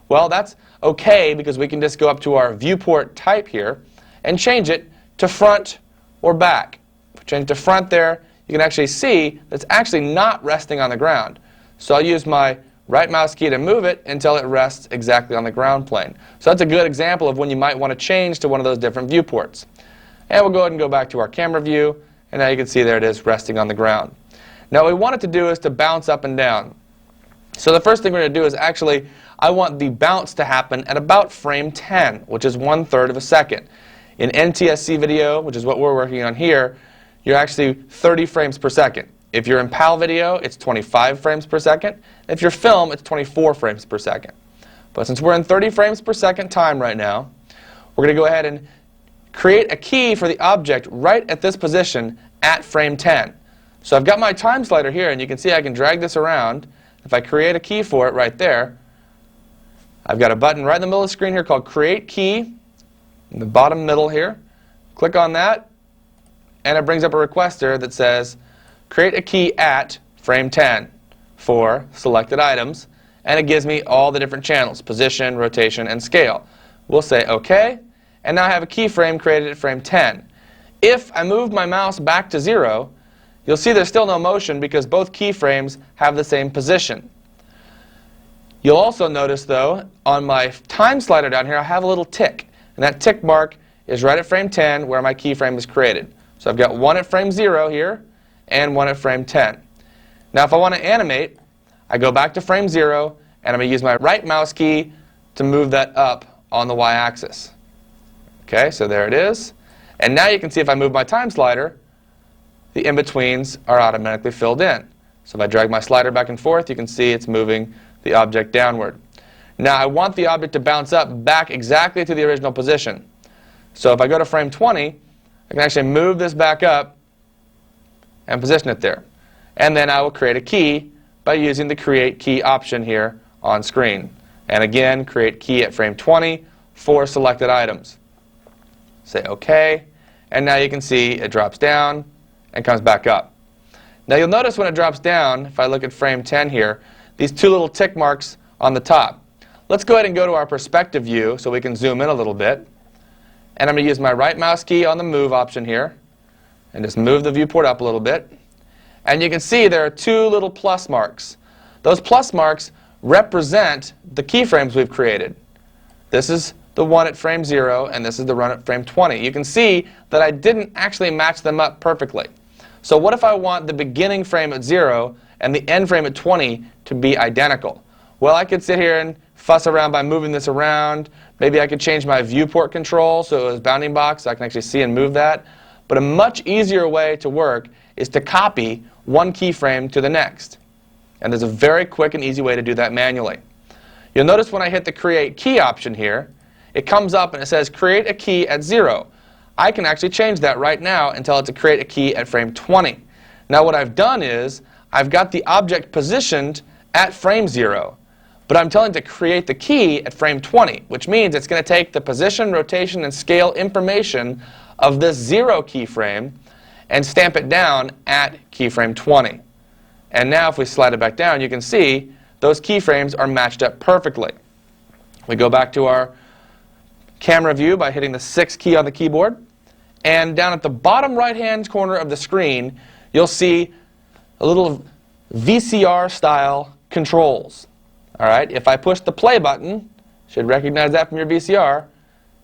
Well, that's okay, because we can just go up to our viewport type here and change it to front or back. If we change it to front there, you can actually see that it's actually not resting on the ground. So I'll use my right mouse key to move it until it rests exactly on the ground plane. So that's a good example of when you might want to change to one of those different viewports. And we'll go ahead and go back to our camera view, and now you can see there it is resting on the ground. Now what we want it to do is to bounce up and down. So the first thing we're going to do is actually, I want the bounce to happen at about frame 10, which is 1/3 of a second. In NTSC video, which is what we're working on here, you're actually 30 frames per second. If you're in PAL video, it's 25 frames per second. If you're film, it's 24 frames per second. But since we're in 30 frames per second time right now, we're going to go ahead and create a key for the object right at this position at frame 10. So I've got my time slider here, and you can see I can drag this around. If I create a key for it right there, I've got a button right in the middle of the screen here called Create Key, in the bottom middle here. Click on that, and it brings up a requester that says, create a key at frame 10 for selected items, and it gives me all the different channels, position, rotation, and scale. We'll say OK, and now I have a keyframe created at frame 10. If I move my mouse back to 0, you'll see there's still no motion because both keyframes have the same position. You'll also notice, though, on my time slider down here, I have a little tick. And that tick mark is right at frame 10 where my keyframe is created. So I've got one at frame 0 here and one at frame 10. Now if I want to animate, I go back to frame 0, and I'm going to use my right mouse key to move that up on the y-axis. Okay, so there it is. And now you can see if I move my time slider, the in-betweens are automatically filled in. So if I drag my slider back and forth, you can see it's moving the object downward. Now I want the object to bounce up back exactly to the original position. So if I go to frame 20, I can actually move this back up and position it there. And then I will create a key by using the Create Key option here on screen. And again, create key at frame 20 for selected items. Say OK, and now you can see it drops down and comes back up. Now you'll notice when it drops down, if I look at frame 10 here, these two little tick marks on the top. Let's go ahead and go to our perspective view so we can zoom in a little bit. And I'm going to use my right mouse key on the Move option here and just move the viewport up a little bit. And you can see there are two little plus marks. Those plus marks represent the keyframes we've created. This is the one at frame 0, and this is the one at frame 20. You can see that I didn't actually match them up perfectly. So what if I want the beginning frame at 0 and the end frame at 20 to be identical? Well, I could sit here and fuss around by moving this around. Maybe I could change my viewport control so it was bounding box so I can actually see and move that. But a much easier way to work is to copy one keyframe to the next. And there's a very quick and easy way to do that manually. You'll notice when I hit the Create Key option here, it comes up and it says Create a Key at 0. I can actually change that right now and tell it to create a key at frame 20. Now what I've done is I've got the object positioned at frame 0, but I'm telling it to create the key at frame 20, which means it's going to take the position, rotation, and scale information of this 0 keyframe and stamp it down at keyframe 20. And now if we slide it back down, you can see those keyframes are matched up perfectly. We go back to our camera view by hitting the 6th key on the keyboard. And down at the bottom right-hand corner of the screen, you'll see a little VCR-style controls. All right, if I push the play button, should recognize that from your VCR,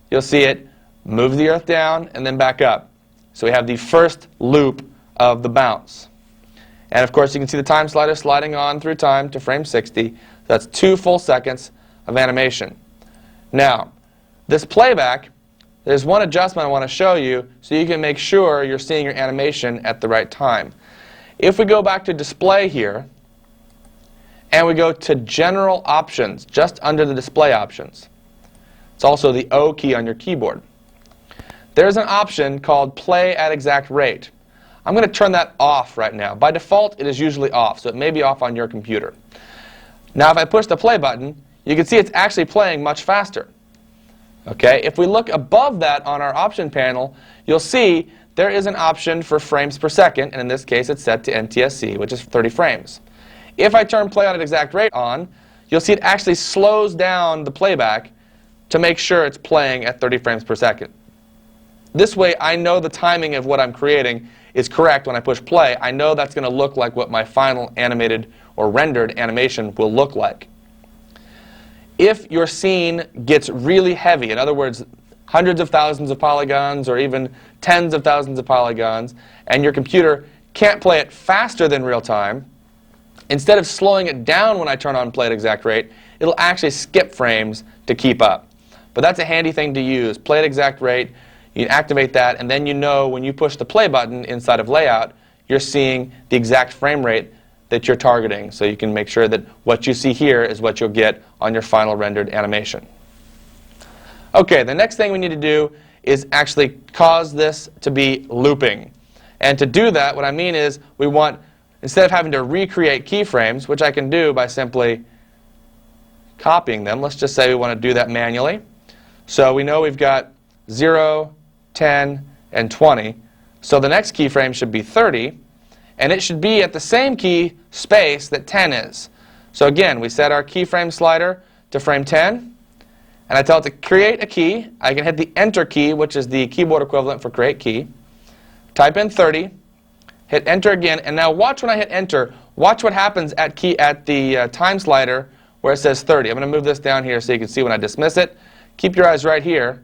you'll see it move the earth down and then back up. So we have the first loop of the bounce. And of course, you can see the time slider sliding on through time to frame 60. That's 2 full seconds of animation. Now, this playback, there's one adjustment I want to show you so you can make sure you're seeing your animation at the right time. If we go back to Display here, and we go to General Options, just under the Display Options. It's also the O key on your keyboard. There's an option called Play at Exact Rate. I'm going to turn that off right now. By default, it is usually off, so it may be off on your computer. Now if I push the play button, you can see it's actually playing much faster. Okay, if we look above that on our option panel, you'll see there is an option for frames per second, and in this case it's set to NTSC, which is 30 frames. If I turn Play at Exact Rate on, you'll see it actually slows down the playback to make sure it's playing at 30 frames per second. This way I know the timing of what I'm creating is correct when I push play. I know that's going to look like what my final animated or rendered animation will look like. If your scene gets really heavy, in other words, hundreds of thousands of polygons or even tens of thousands of polygons, and your computer can't play it faster than real time, instead of slowing it down when I turn on Play at Exact Rate, it'll actually skip frames to keep up. But that's a handy thing to use. Play at Exact Rate, you activate that, and then you know when you push the play button inside of Layout, you're seeing the exact frame rate that you're targeting, so you can make sure that what you see here is what you'll get on your final rendered animation. Okay, the next thing we need to do is actually cause this to be looping. And to do that, what I mean is we want, instead of having to recreate keyframes, which I can do by simply copying them, let's just say we want to do that manually. So we know we've got 0, 10, and 20. So the next keyframe should be 30, and it should be at the same key space that 10 is. So again, we set our keyframe slider to frame 10, and I tell it to create a key. I can hit the Enter key, which is the keyboard equivalent for create key. Type in 30, hit Enter again, and now watch when I hit Enter. Watch what happens at the time slider where it says 30. I'm going to move this down here so you can see when I dismiss it. Keep your eyes right here.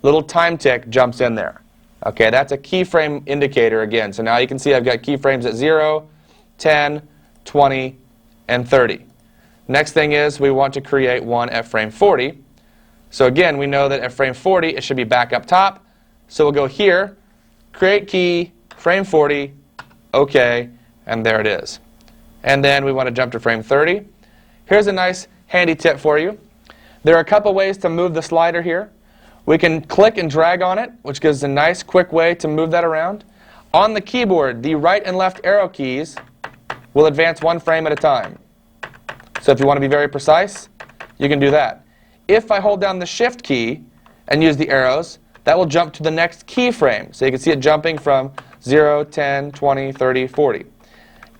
Little time tick jumps in there. Okay, that's a keyframe indicator again. So now you can see I've got keyframes at 0, 10, 20, and 30. Next thing is we want to create one at frame 40. So again, we know that at frame 40 it should be back up top. So we'll go here, create key, frame 40, OK, and there it is. And then we want to jump to frame 30. Here's a nice handy tip for you. There are a couple ways to move the slider here. We can click and drag on it, which gives a nice quick way to move that around. On the keyboard, the right and left arrow keys will advance one frame at a time. So if you want to be very precise, you can do that. If I hold down the Shift key and use the arrows, that will jump to the next keyframe. So you can see it jumping from 0, 10, 20, 30, 40.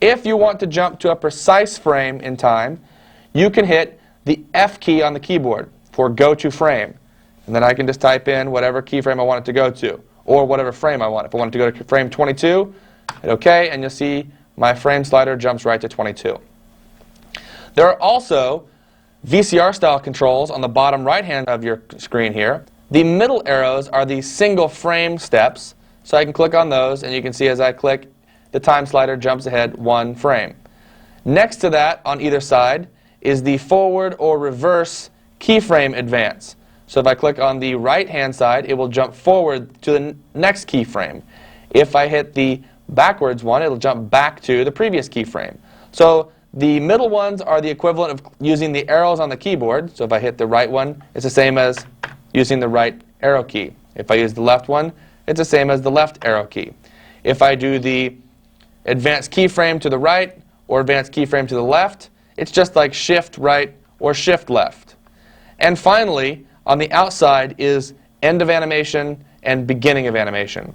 If you want to jump to a precise frame in time, you can hit the F key on the keyboard for Go to Frame. And then I can just type in whatever keyframe I want it to go to, or whatever frame I want. If I want it to go to frame 22, hit OK, and you'll see my frame slider jumps right to 22. There are also VCR-style controls on the bottom right-hand of your screen here. The middle arrows are the single frame steps, so I can click on those, and you can see as I click, the time slider jumps ahead one frame. Next to that, on either side, is the forward or reverse keyframe advance. So if I click on the right-hand side, it will jump forward to the next keyframe. If I hit the backwards one, it'll jump back to the previous keyframe. So the middle ones are the equivalent of using the arrows on the keyboard. So if I hit the right one, it's the same as using the right arrow key. If I use the left one, it's the same as the left arrow key. If I do the advanced keyframe to the right or advanced keyframe to the left, it's just like Shift right or Shift left. And finally, on the outside is end of animation and beginning of animation.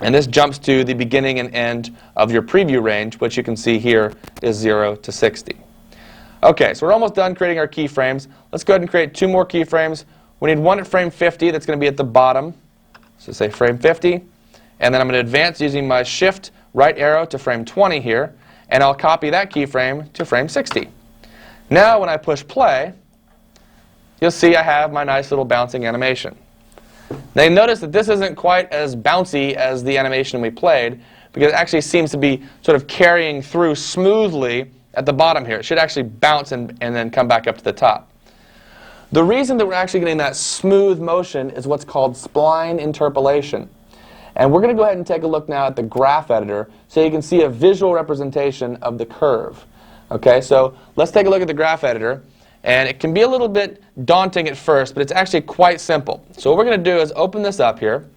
And this jumps to the beginning and end of your preview range, which you can see here is 0 to 60. Okay, so we're almost done creating our keyframes. Let's go ahead and create two more keyframes. We need one at frame 50 that's going to be at the bottom. So say frame 50. And then I'm going to advance using my Shift right arrow to frame 20 here. And I'll copy that keyframe to frame 60. Now when I push play, you'll see I have my nice little bouncing animation. Now you notice that this isn't quite as bouncy as the animation we played, because it actually seems to be sort of carrying through smoothly at the bottom here. It should actually bounce and then come back up to the top. The reason that we're actually getting that smooth motion is what's called spline interpolation. And we're going to go ahead and take a look now at the graph editor so you can see a visual representation of the curve. Okay, so let's take a look at the graph editor. And it can be a little bit daunting at first, but it's actually quite simple. So what we're going to do is open this up here.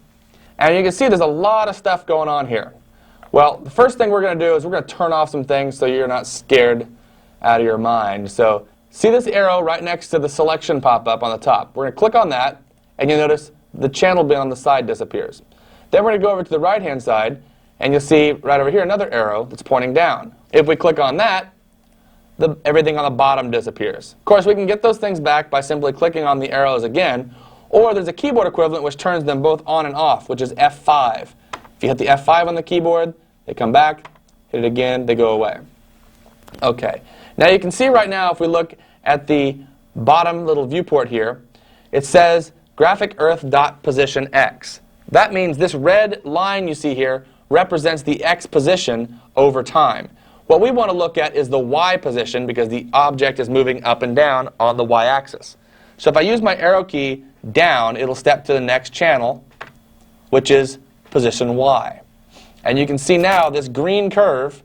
And you can see there's a lot of stuff going on here. Well, the first thing we're going to do is we're going to turn off some things so you're not scared out of your mind. So see this arrow right next to the selection pop-up on the top. We're going to click on that, and you'll notice the channel bin on the side disappears. Then we're going to go over to the right-hand side, and you'll see right over here another arrow that's pointing down. If we click on that, everything on the bottom disappears. Of course, we can get those things back by simply clicking on the arrows again, or there's a keyboard equivalent which turns them both on and off, which is F5. If you hit the F5 on the keyboard, they come back, hit it again, they go away. Okay, now you can see right now if we look at the bottom little viewport here, it says graphic earth dot position X. That means this red line you see here represents the X position over time. What we want to look at is the Y position because the object is moving up and down on the Y axis. So if I use my arrow key down, it'll step to the next channel, which is position Y. And you can see now this green curve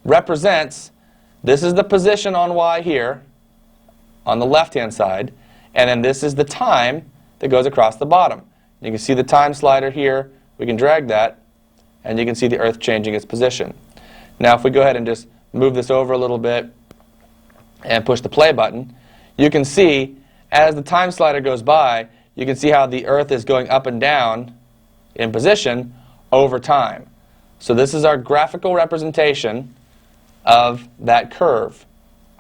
represents, this is the position on Y here, on the left-hand side, and then this is the time that goes across the bottom. You can see the time slider here. We can drag that, and you can see the Earth changing its position. Now if we go ahead and just move this over a little bit and push the play button, you can see as the time slider goes by, you can see how the Earth is going up and down in position over time. So this is our graphical representation of that curve.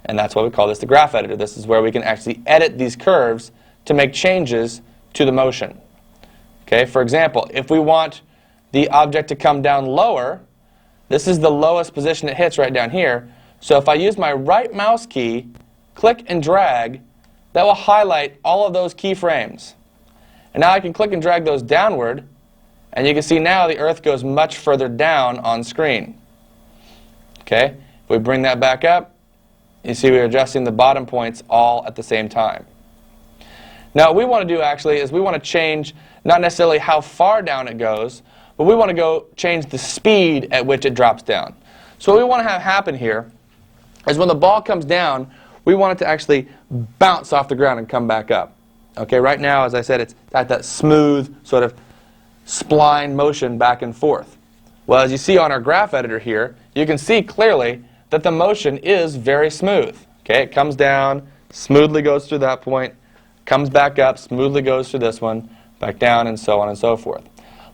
And that's why we call this the graph editor. This is where we can actually edit these curves to make changes to the motion. Okay, for example, if we want the object to come down lower, this is the lowest position it hits right down here. So if I use my right mouse key, click and drag, that will highlight all of those keyframes. And now I can click and drag those downward, and you can see now the Earth goes much further down on screen. Okay, if we bring that back up, you see we're adjusting the bottom points all at the same time. Now what we want to do actually is we want to change not necessarily how far down it goes, but we want to go change the speed at which it drops down. So what we want to have happen here is when the ball comes down, we want it to actually bounce off the ground and come back up. Okay, right now, as I said, it's got that smooth sort of spline motion back and forth. Well, as you see on our graph editor here, you can see clearly that the motion is very smooth. Okay, it comes down, smoothly goes through that point, comes back up, smoothly goes through this one, back down, and so on and so forth.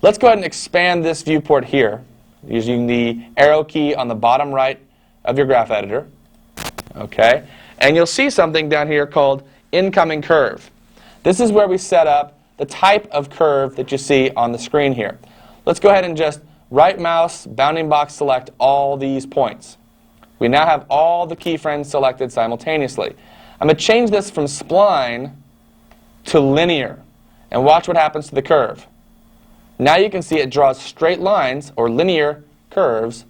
Let's go ahead and expand this viewport here using the arrow key on the bottom right of your graph editor. Okay, and you'll see something down here called incoming curve. This is where we set up the type of curve that you see on the screen here. Let's go ahead and just right mouse, bounding box select all these points. We now have all the keyframes selected simultaneously. I'm going to change this from spline to linear, and watch what happens to the curve. Now you can see it draws straight lines, or linear curves,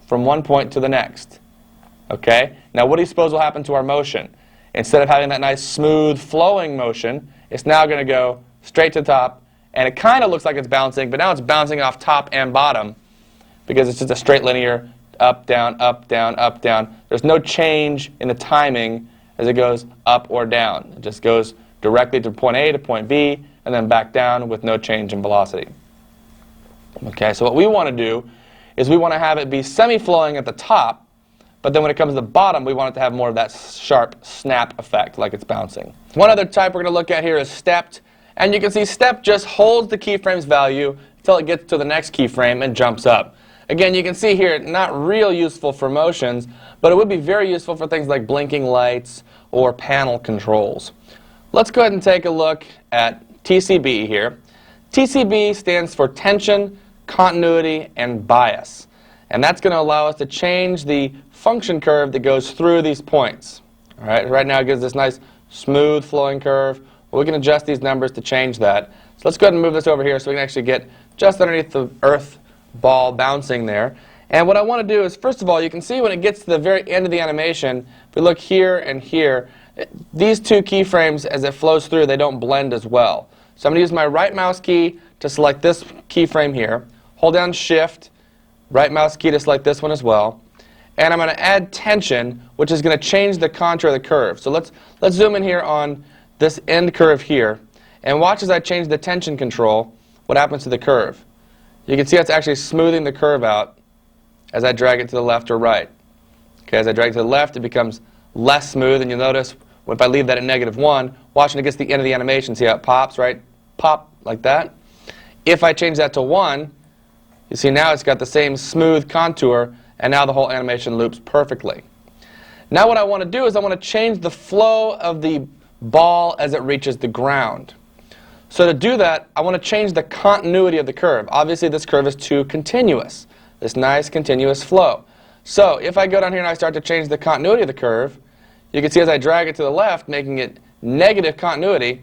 from one point to the next. Okay? Now what do you suppose will happen to our motion? Instead of having that nice smooth flowing motion, it's now going to go straight to the top, and it kind of looks like it's bouncing, but now it's bouncing off top and bottom because it's just a straight linear up, down, up, down, up, down. There's no change in the timing as it goes up or down. It just goes directly to point A to point B and then back down with no change in velocity. Okay, so what we want to do is we want to have it be semi-flowing at the top, but then when it comes to the bottom, we want it to have more of that sharp snap effect, like it's bouncing. One other type we're going to look at here is stepped. And you can see step just holds the keyframe's value until it gets to the next keyframe and jumps up. Again, you can see here, not real useful for motions, but it would be very useful for things like blinking lights or panel controls. Let's go ahead and take a look at TCB here. TCB stands for tension, continuity, and bias. And that's going to allow us to change the function curve that goes through these points. All right, right now it gives this nice smooth flowing curve. Well, we can adjust these numbers to change that. So let's go ahead and move this over here so we can actually get just underneath the Earth ball bouncing there. And what I want to do is, first of all, you can see when it gets to the very end of the animation, if we look here and here, these two keyframes, as it flows through, they don't blend as well. So I'm going to use my right mouse key to select this keyframe here, hold down Shift, right mouse key to select this one as well, and I'm going to add tension, which is going to change the contour of the curve. So let's zoom in here on this end curve here, and watch as I change the tension control, what happens to the curve. You can see it's actually smoothing the curve out as I drag it to the left or right. Okay, as I drag it to the left, it becomes less smooth, and you'll notice if I leave that at -1, watch when it gets to the end of the animation, see how it pops, right? Pop, like that. If I change that to 1, you see now it's got the same smooth contour, and now the whole animation loops perfectly. Now what I want to do is I want to change the flow of the ball as it reaches the ground. So to do that, I want to change the continuity of the curve. Obviously this curve is too continuous, this nice continuous flow. So if I go down here and I start to change the continuity of the curve, you can see as I drag it to the left, making it negative continuity,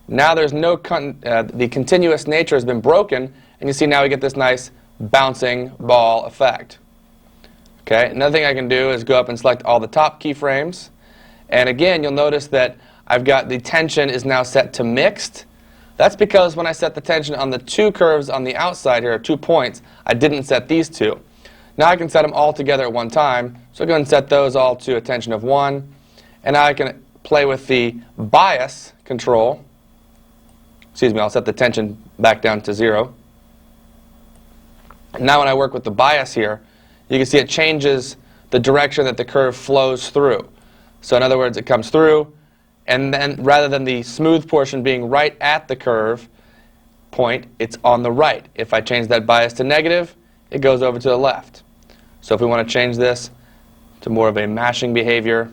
now there's no the continuous nature has been broken, and you see now we get this nice bouncing ball effect. Okay, another thing I can do is go up and select all the top keyframes, and again you'll notice that I've got the tension is now set to mixed. That's because when I set the tension on the two curves on the outside here, 2 points, I didn't set these two. Now I can set them all together at one time. So I'll go ahead and set those all to a tension of 1. And now I can play with the bias control. Excuse me, I'll set the tension back down to 0. And now when I work with the bias here, you can see it changes the direction that the curve flows through. So in other words, it comes through, and then rather than the smooth portion being right at the curve point, it's on the right. If I change that bias to negative, it goes over to the left. So if we want to change this to more of a mashing behavior,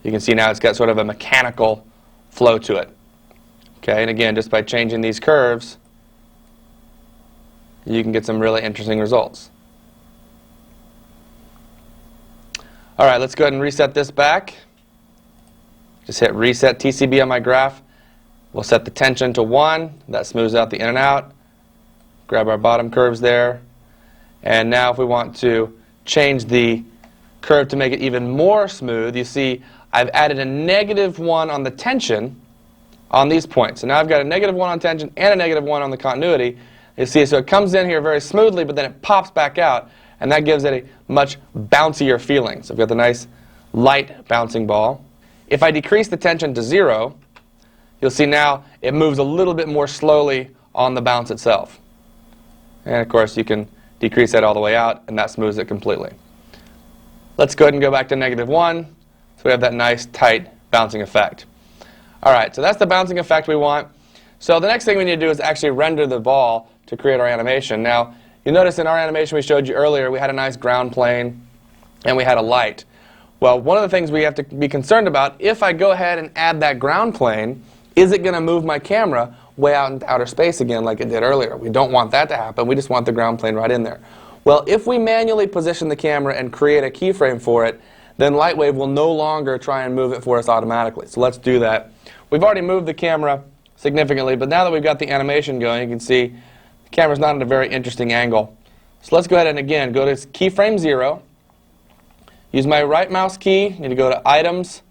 you can see now it's got sort of a mechanical flow to it. Okay, and again, just by changing these curves, you can get some really interesting results. All right, let's go ahead and reset this back. Just hit Reset TCB on my graph. We'll set the tension to 1. That smooths out the in and out. Grab our bottom curves there. And now if we want to change the curve to make it even more smooth, you see I've added a -1 on the tension on these points. So now I've got a -1 on tension and a -1 on the continuity. You see, so it comes in here very smoothly, but then it pops back out, and that gives it a much bouncier feeling. So we've got the nice light bouncing ball. If I decrease the tension to 0, you'll see now it moves a little bit more slowly on the bounce itself. And of course, you can decrease that all the way out, and that smooths it completely. Let's go ahead and go back to -1. So we have that nice, tight bouncing effect. All right, so that's the bouncing effect we want. So the next thing we need to do is actually render the ball to create our animation. Now, you notice in our animation we showed you earlier, we had a nice ground plane and we had a light. Well, one of the things we have to be concerned about, if I go ahead and add that ground plane, is it going to move my camera way out into outer space again like it did earlier? We don't want that to happen. We just want the ground plane right in there. Well, if we manually position the camera and create a keyframe for it, then LightWave will no longer try and move it for us automatically. So let's do that. We've already moved the camera significantly, but now that we've got the animation going, you can see the camera's not at a very interesting angle. So let's go ahead and again go to keyframe 0. Use my right mouse key. Need to go to Items,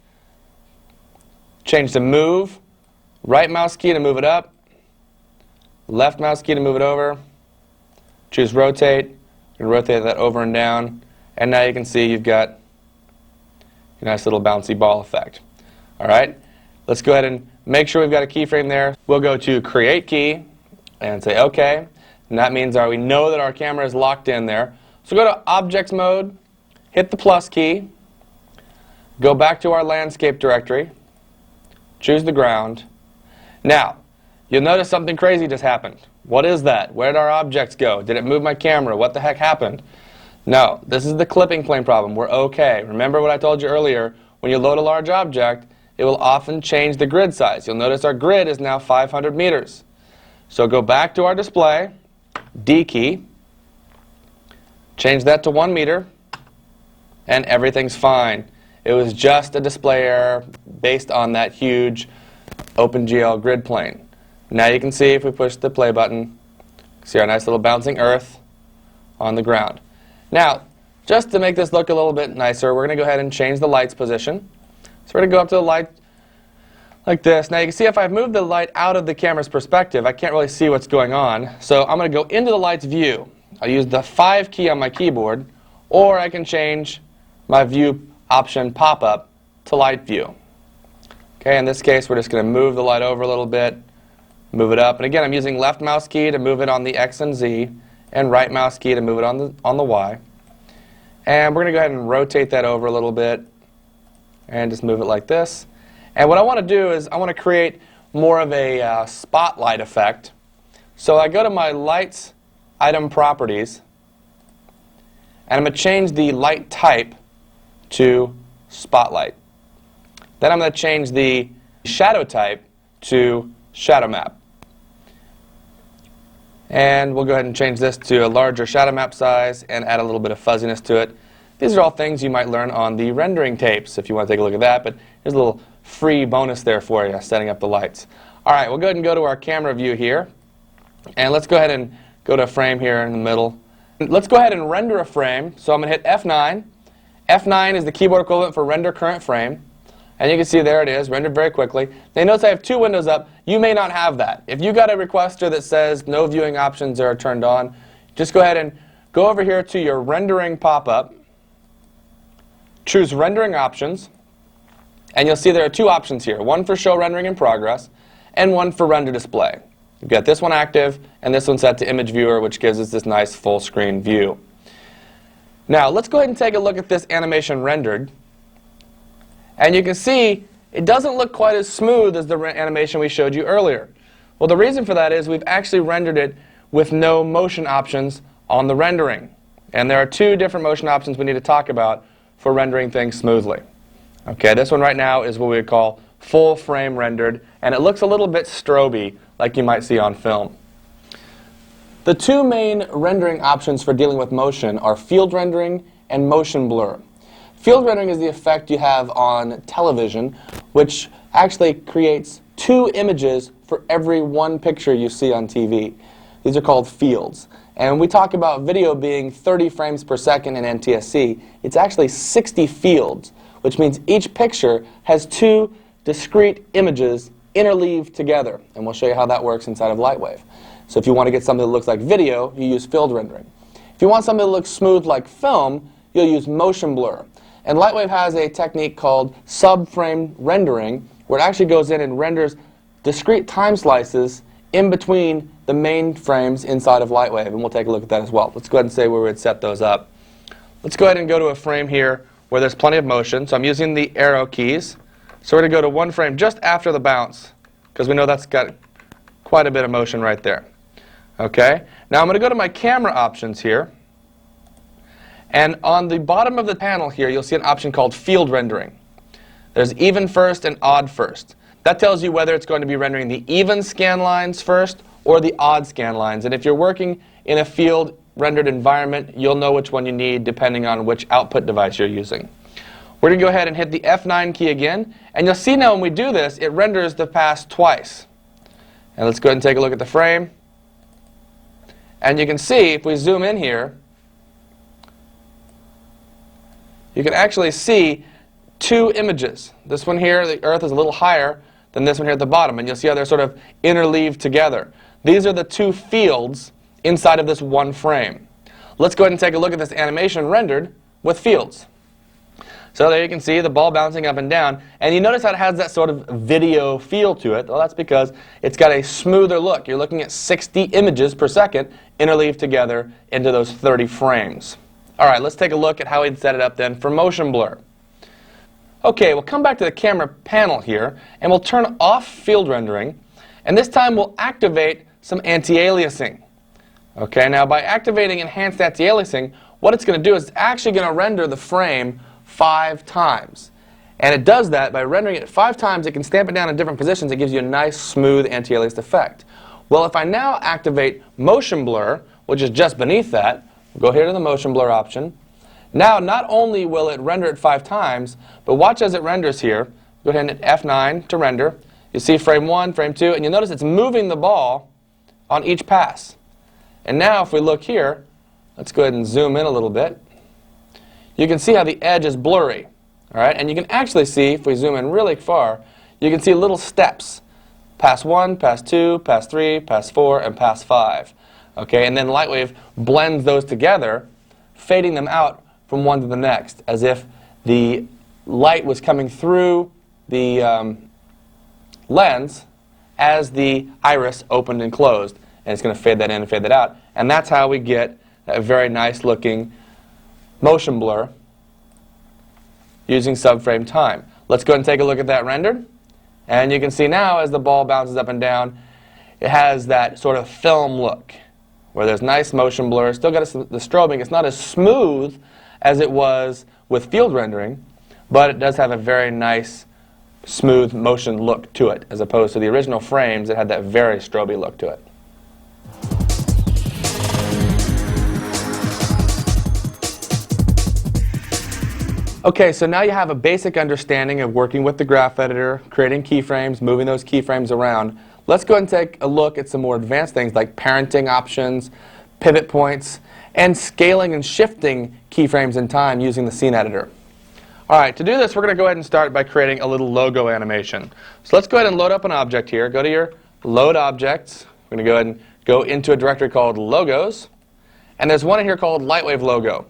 change to Move, right mouse key to move it up, left mouse key to move it over, choose Rotate, and rotate that over and down, and now you can see you've got a nice little bouncy ball effect. All right, let's go ahead and make sure we've got a keyframe there. We'll go to Create Key and say OK, and that means we know that our camera is locked in there. So go to Objects Mode, hit the plus key, go back to our landscape directory, choose the ground. Now, you'll notice something crazy just happened. What is that? Where did our objects go? Did it move my camera? What the heck happened? No, this is the clipping plane problem. We're okay. Remember what I told you earlier, when you load a large object, it will often change the grid size. You'll notice our grid is now 500 meters. So go back to our display, D key, change that to 1 meter, and everything's fine. It was just a display error based on that huge OpenGL grid plane. Now you can see if we push the play button, see our nice little bouncing earth on the ground. Now, just to make this look a little bit nicer, we're going to go ahead and change the light's position. So we're going to go up to the light like this. Now you can see if I've moved the light out of the camera's perspective, I can't really see what's going on. So I'm going to go into the light's view. I'll use the 5 key on my keyboard, or I can change my view option pop-up to light view. Okay, in this case we're just going to move the light over a little bit, move it up, and again I'm using left mouse key to move it on the X and Z, and right mouse key to move it on the Y. And we're going to go ahead and rotate that over a little bit and just move it like this. And what I want to do is I want to create more of a spotlight effect. So I go to my Lights Item Properties, and I'm going to change the light type to Spotlight. Then I'm going to change the shadow type to Shadow Map. And we'll go ahead and change this to a larger shadow map size and add a little bit of fuzziness to it. These are all things you might learn on the rendering tapes if you want to take a look at that, but here's a little free bonus there for you, setting up the lights. All right, we'll go ahead and go to our camera view here, and let's go ahead and go to a frame here in the middle. Let's go ahead and render a frame. So I'm going to hit F9. F9 is the keyboard equivalent for render current frame. And you can see there it is, rendered very quickly. Now notice I have 2 windows up. You may not have that. If you got a requester that says no viewing options are turned on, just go ahead and go over here to your rendering pop-up, choose rendering options, and you'll see there are two options here, one for show rendering in progress and one for render display. You've got this one active and this one set to image viewer, which gives us this nice full screen view. Now let's go ahead and take a look at this animation rendered, and you can see it doesn't look quite as smooth as the animation we showed you earlier. Well, the reason for that is we've actually rendered it with no motion options on the rendering. And there are two different motion options we need to talk about for rendering things smoothly. Okay, this one right now is what we would call full frame rendered, and it looks a little bit stroby like you might see on film. The two main rendering options for dealing with motion are field rendering and motion blur. Field rendering is the effect you have on television, which actually creates two images for every one picture you see on TV. These are called fields. And when we talk about video being 30 frames per second in NTSC, it's actually 60 fields, which means each picture has two discrete images interleaved together. And we'll show you how that works inside of LightWave. So if you want to get something that looks like video, you use field rendering. If you want something that looks smooth like film, you'll use motion blur. And LightWave has a technique called subframe rendering, where it actually goes in and renders discrete time slices in between the main frames inside of LightWave, and we'll take a look at that as well. Let's go ahead and say where we'd set those up. Let's go ahead and go to a frame here where there's plenty of motion. So I'm using the arrow keys. So we're going to go to one frame just after the bounce, because we know that's got quite a bit of motion right there. Okay? Now I'm going to go to my camera options here. And on the bottom of the panel here, you'll see an option called field rendering. There's even first and odd first. That tells you whether it's going to be rendering the even scan lines first or the odd scan lines. And if you're working in a field rendered environment, you'll know which one you need depending on which output device you're using. We're going to go ahead and hit the F9 key again. And you'll see now when we do this, it renders the pass twice. And let's go ahead and take a look at the frame. And you can see, if we zoom in here, you can actually see two images. This one here, the Earth, is a little higher than this one here at the bottom. And you'll see how they're sort of interleaved together. These are the two fields inside of this one frame. Let's go ahead and take a look at this animation rendered with fields. So there you can see the ball bouncing up and down. And you notice how it has that sort of video feel to it. Well, that's because it's got a smoother look. You're looking at 60 images per second interleaved together into those 30 frames. All right, let's take a look at how we'd set it up then for motion blur. Okay, we'll come back to the camera panel here, and we'll turn off field rendering. And this time we'll activate some anti-aliasing. Okay, now by activating enhanced anti-aliasing, what it's going to do is it's actually going to render the frame 5 times. And it does that by rendering it 5 times. It can stamp it down in different positions. It gives you a nice, smooth anti-aliased effect. Well, if I now activate motion blur, which is just beneath that, we'll go here to the motion blur option. Now, not only will it render it 5 times, but watch as it renders here. Go ahead and hit F9 to render. You see frame 1, frame 2, and you'll notice it's moving the ball on each pass. And now if we look here, let's go ahead and zoom in a little bit. You can see how the edge is blurry. All right? And you can actually see, if we zoom in really far, you can see little steps. Pass 1, pass 2, pass 3, pass 4, and pass 5. Okay? And then LightWave blends those together, fading them out from one to the next, as if the light was coming through the lens as the iris opened and closed. And it's going to fade that in and fade that out. And that's how we get a very nice looking motion blur using subframe time. Let's go ahead and take a look at that rendered. And you can see now as the ball bounces up and down, it has that sort of film look where there's nice motion blur. Still got the strobing. It's not as smooth as it was with field rendering, but it does have a very nice smooth motion look to it, as opposed to the original frames that had that very stroby look to it. Okay, so now you have a basic understanding of working with the graph editor, creating keyframes, moving those keyframes around. Let's go ahead and take a look at some more advanced things like parenting options, pivot points, and scaling and shifting keyframes in time using the scene editor. All right, to do this, we're going to go ahead and start by creating a little logo animation. So let's go ahead and load up an object here. Go to your Load Objects. We're going to go ahead and go into a directory called Logos. And there's one in here called LightWave Logo.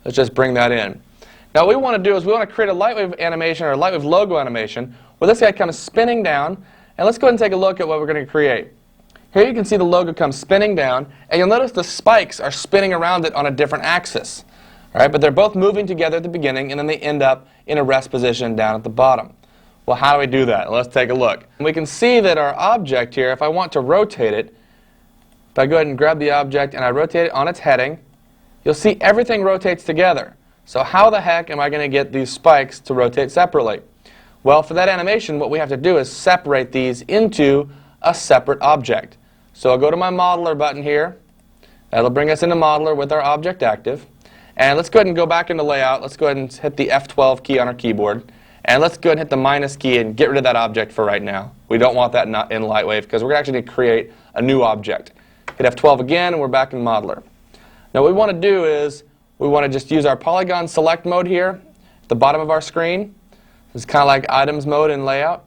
Let's just bring that in. Now what we want to do is we want to create a LightWave animation or a LightWave Logo animation where this guy comes spinning down. And let's go ahead and take a look at what we're going to create. Here you can see the logo comes spinning down, and you'll notice the spikes are spinning around it on a different axis. All right, but they're both moving together at the beginning, and then they end up in a rest position down at the bottom. Well, how do we do that? Let's take a look. And we can see that our object here, if I want to rotate it, if I go ahead and grab the object and I rotate it on its heading, you'll see everything rotates together. So how the heck am I going to get these spikes to rotate separately? Well, for that animation, what we have to do is separate these into a separate object. So I'll go to my Modeler button here. That'll bring us into Modeler with our object active. And let's go ahead and go back into Layout. Let's go ahead and hit the F12 key on our keyboard. And let's go ahead and hit the minus key and get rid of that object for right now. We don't want that in LightWave because we're actually going to create a new object. Hit F12 again, and we're back in Modeler. Now what we want to do is we want to just use our polygon select mode here at the bottom of our screen. It's kind of like items mode in Layout.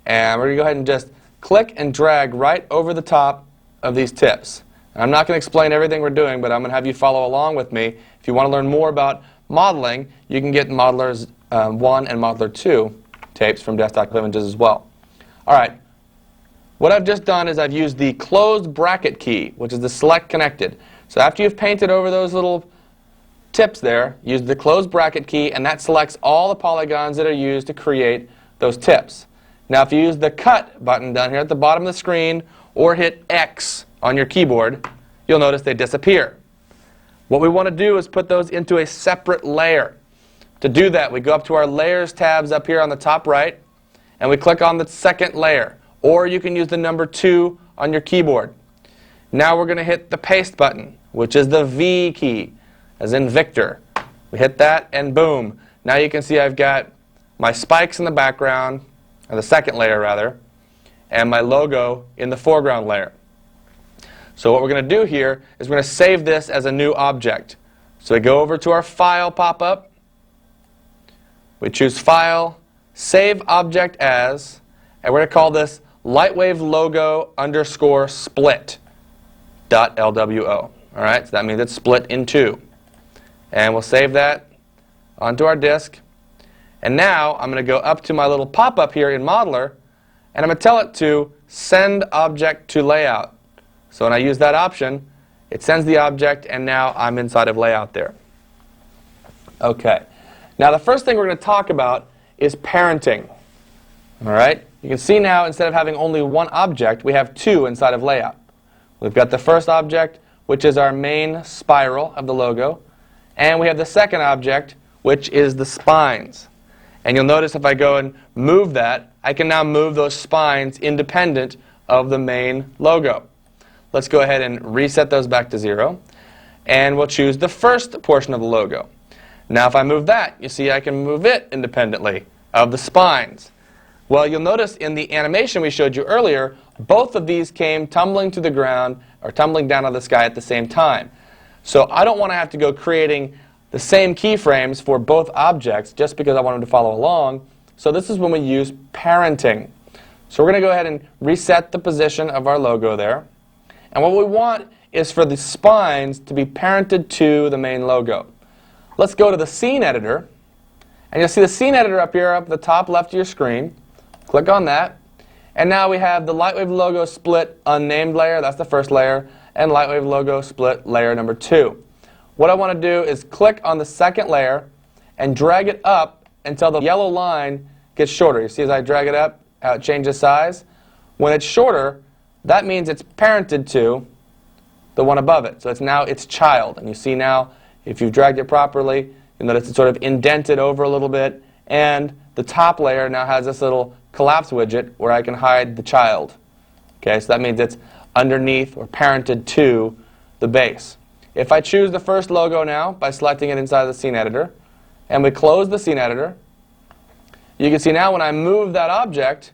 And we're going to go ahead and just click and drag right over the top of these tips. And I'm not going to explain everything we're doing, but I'm going to have you follow along with me. If you want to learn more about modeling, you can get Modelers 1 and Modeler 2 tapes from Desktop Images as well. All right. What I've just done is I've used the closed bracket key, which is the select connected. So after you've painted over those little tips there, use the closed bracket key, and that selects all the polygons that are used to create those tips. Now if you use the cut button down here at the bottom of the screen or hit X on your keyboard, you'll notice they disappear. What we want to do is put those into a separate layer. To do that, we go up to our Layers tabs up here on the top right, and we click on the second layer. Or you can use the number 2 on your keyboard. Now we're going to hit the Paste button, which is the V key, as in Victor. We hit that, and boom. Now you can see I've got my spikes in the background, or the second layer rather, and my logo in the foreground layer. So what we're going to do here is we're going to save this as a new object. So we go over to our File pop-up. We choose File, Save Object As, and we're going to call this LightWave Logo _ split .lwo. All right, so that means it's split in two. And we'll save that onto our disk. And now I'm going to go up to my little pop-up here in Modeler, and I'm going to tell it to send object to layout. So when I use that option, it sends the object, and now I'm inside of layout there. Okay. Now the first thing we're going to talk about is parenting. All right. You can see now instead of having only one object, we have two inside of layout. We've got the first object, which is our main spiral of the logo, and we have the second object, which is the spines. And you'll notice if I go and move that, I can now move those spines independent of the main logo. Let's go ahead and reset those back to 0. And we'll choose the first portion of the logo. Now if I move that, you see I can move it independently of the spines. Well, you'll notice in the animation we showed you earlier, both of these came tumbling to the ground or tumbling down out of the sky at the same time. So I don't want to have to go creating the same keyframes for both objects just because I want them to follow along. So this is when we use parenting. So we're going to go ahead and reset the position of our logo there. And what we want is for the spines to be parented to the main logo. Let's go to the scene editor. And you'll see the scene editor up here up at the top left of your screen. Click on that. And now we have the LightWave Logo Split unnamed layer. That's the first layer. And LightWave Logo Split layer number 2. What I want to do is click on the second layer and drag it up until the yellow line gets shorter. You see as I drag it up, how it changes size? When it's shorter, that means it's parented to the one above it. So it's now its child. And you see now, if you've dragged it properly, you'll notice it's sort of indented over a little bit. And the top layer now has this little collapse widget where I can hide the child. Okay, so that means it's underneath or parented to the base. If I choose the first logo now by selecting it inside the scene editor, and we close the scene editor, you can see now when I move that object,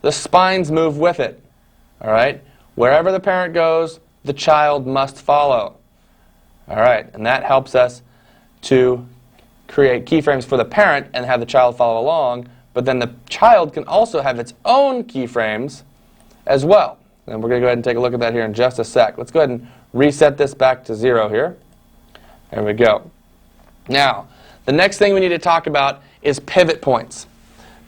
the spines move with it. All right? Wherever the parent goes, the child must follow. All right, and that helps us to create keyframes for the parent and have the child follow along, but then the child can also have its own keyframes as well. And we're going to go ahead and take a look at that here in just a sec. Let's go ahead and reset this back to 0 here. There we go. Now, the next thing we need to talk about is pivot points.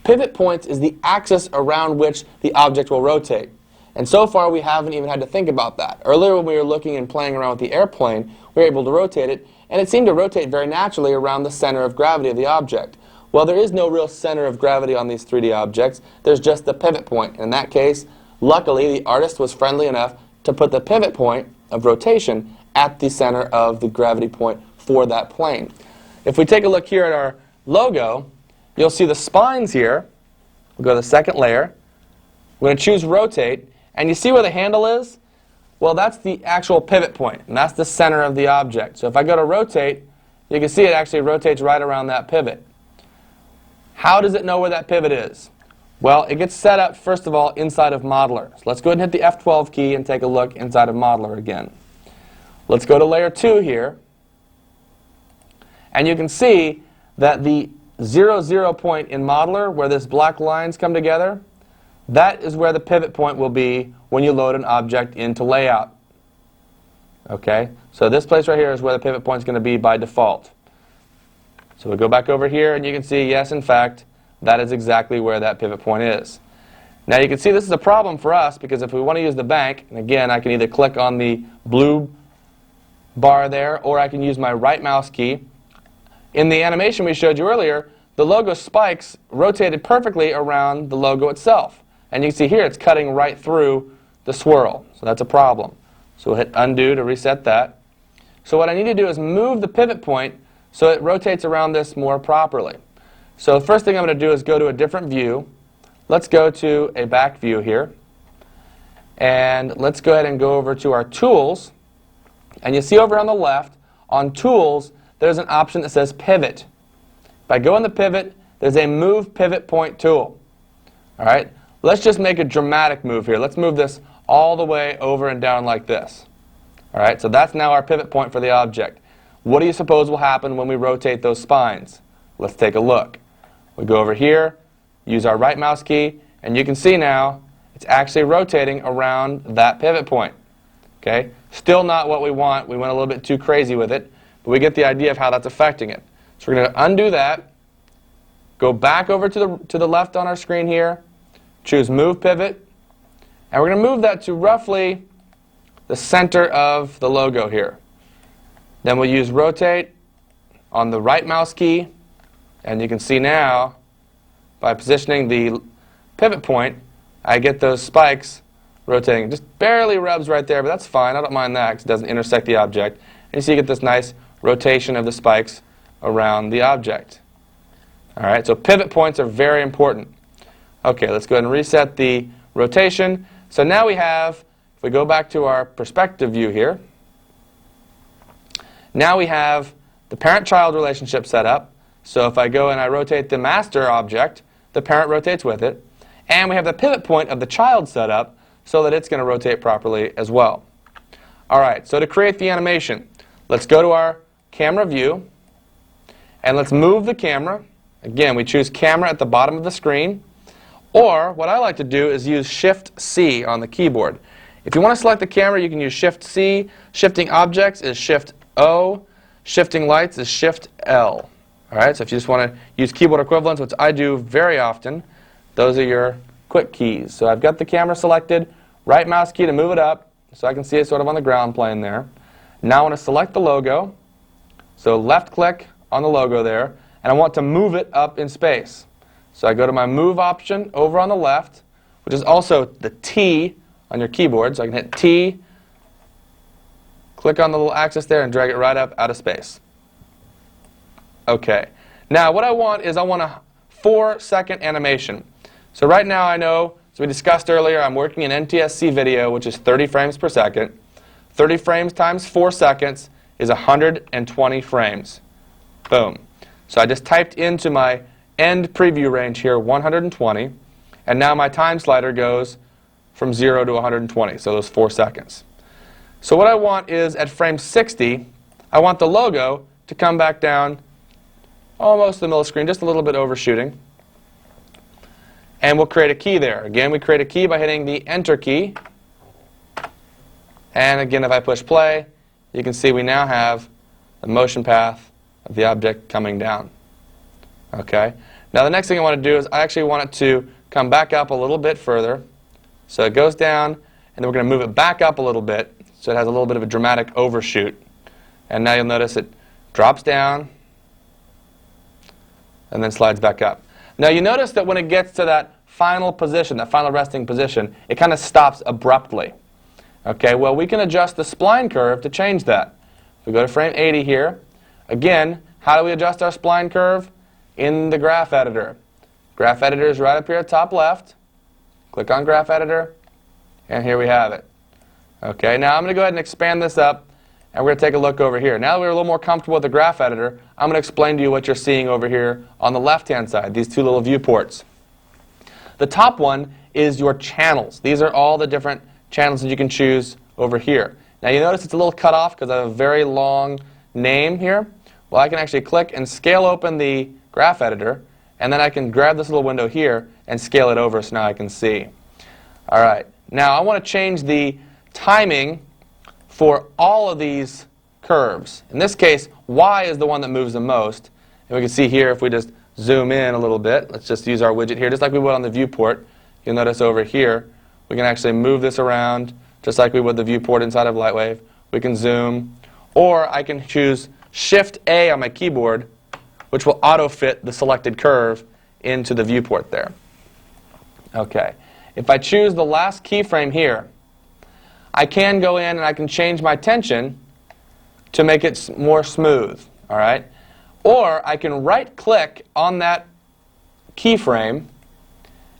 Pivot points is the axis around which the object will rotate. And so far, we haven't even had to think about that. Earlier, when we were looking and playing around with the airplane, we were able to rotate it, and it seemed to rotate very naturally around the center of gravity of the object. Well, there is no real center of gravity on these 3D objects. There's just the pivot point. In that case, luckily, the artist was friendly enough to put the pivot point of rotation at the center of the gravity point for that plane. If we take a look here at our logo, you'll see the spines here. We'll go to the second layer. We're going to choose Rotate. And you see where the handle is? Well, that's the actual pivot point, and that's the center of the object. So if I go to Rotate, you can see it actually rotates right around that pivot. How does it know where that pivot is? Well, it gets set up, first of all, inside of Modeler. So let's go ahead and hit the F12 key and take a look inside of Modeler again. Let's go to Layer 2 here. And you can see that the 0, 0 point in Modeler, where this black lines come together, that is where the pivot point will be when you load an object into Layout. Okay? So this place right here is where the pivot point is going to be by default. So we'll go back over here, and you can see, yes, in fact, that is exactly where that pivot point is. Now you can see this is a problem for us, because if we want to use the bank, and again, I can either click on the blue bar there, or I can use my right mouse key. In the animation we showed you earlier, the logo spikes rotated perfectly around the logo itself. And you can see here it's cutting right through the swirl. So that's a problem. So we'll hit undo to reset that. So what I need to do is move the pivot point so it rotates around this more properly. So the first thing I'm going to do is go to a different view. Let's go to a back view here. And let's go ahead and go over to our tools. And you see over on the left, on tools, there's an option that says pivot. If I go in the pivot, there's a move pivot point tool. All right? Let's just make a dramatic move here. Let's move this all the way over and down like this. All right? So that's now our pivot point for the object. What do you suppose will happen when we rotate those spines? Let's take a look. We go over here, use our right mouse key, and you can see now it's actually rotating around that pivot point. Okay? Still not what we want. We went a little bit too crazy with it, but we get the idea of how that's affecting it. So we're going to undo that, go back over to the left on our screen here, choose Move Pivot, and we're going to move that to roughly the center of the logo here. Then we'll use Rotate on the right mouse key, and you can see now, by positioning the pivot point, I get those spikes rotating. Just barely rubs right there, but that's fine. I don't mind that because it doesn't intersect the object. And you see you get this nice rotation of the spikes around the object. All right, so pivot points are very important. Okay, let's go ahead and reset the rotation. So now we have, if we go back to our perspective view here, now we have the parent-child relationship set up. So if I go and I rotate the master object, the parent rotates with it. And we have the pivot point of the child set up so that it's going to rotate properly as well. All right, so to create the animation, let's go to our camera view, and let's move the camera. Again, we choose camera at the bottom of the screen. Or what I like to do is use Shift-C on the keyboard. If you want to select the camera, you can use Shift-C. Shifting objects is Shift-O. Shifting lights is Shift-L. All right, so if you just want to use keyboard equivalents, which I do very often, those are your quick keys. So I've got the camera selected, right mouse key to move it up, so I can see it sort of on the ground plane there. Now I want to select the logo. So left click on the logo there, and I want to move it up in space. So I go to my move option over on the left, which is also the T on your keyboard. So I can hit T, click on the little axis there, and drag it right up out of space. Okay. Now what I want is I want a 4-second animation. So right now I know, as we discussed earlier, I'm working in NTSC video, which is 30 frames per second. 30 frames times 4 seconds is 120 frames. Boom. So I just typed into my end preview range here 120, and now my time slider goes from 0 to 120, so those 4 seconds. So what I want is at frame 60, I want the logo to come back down almost the middle of the screen, just a little bit overshooting. And we'll create a key there. Again, we create a key by hitting the Enter key. And again, if I push play, you can see we now have the motion path of the object coming down. Okay. Now the next thing I want to do is I actually want it to come back up a little bit further. So it goes down, and then we're going to move it back up a little bit so it has a little bit of a dramatic overshoot. And now you'll notice it drops down and then slides back up. Now you notice that when it gets to that final position, that final resting position, it kind of stops abruptly. Okay, well, we can adjust the spline curve to change that. If we go to frame 80 here, again, how do we adjust our spline curve? In the graph editor. Graph editor is right up here at top left. Click on graph editor, and here we have it. Okay, now I'm going to go ahead and expand this up, and we're going to take a look over here. Now that we're a little more comfortable with the graph editor, I'm going to explain to you what you're seeing over here on the left-hand side, these two little viewports. The top one is your channels. These are all the different channels that you can choose over here. Now you notice it's a little cut off because I have a very long name here. Well, I can actually click and scale open the graph editor, and then I can grab this little window here and scale it over so now I can see. All right, now I want to change the timing for all of these curves. In this case, Y is the one that moves the most. And we can see here if we just zoom in a little bit, let's just use our widget here, just like we would on the viewport. You'll notice over here, we can actually move this around just like we would the viewport inside of LightWave. We can zoom, or I can choose Shift-A on my keyboard, which will auto-fit the selected curve into the viewport there. Okay. If I choose the last keyframe here, I can go in and I can change my tension to make it more smooth. All right? Or I can right-click on that keyframe,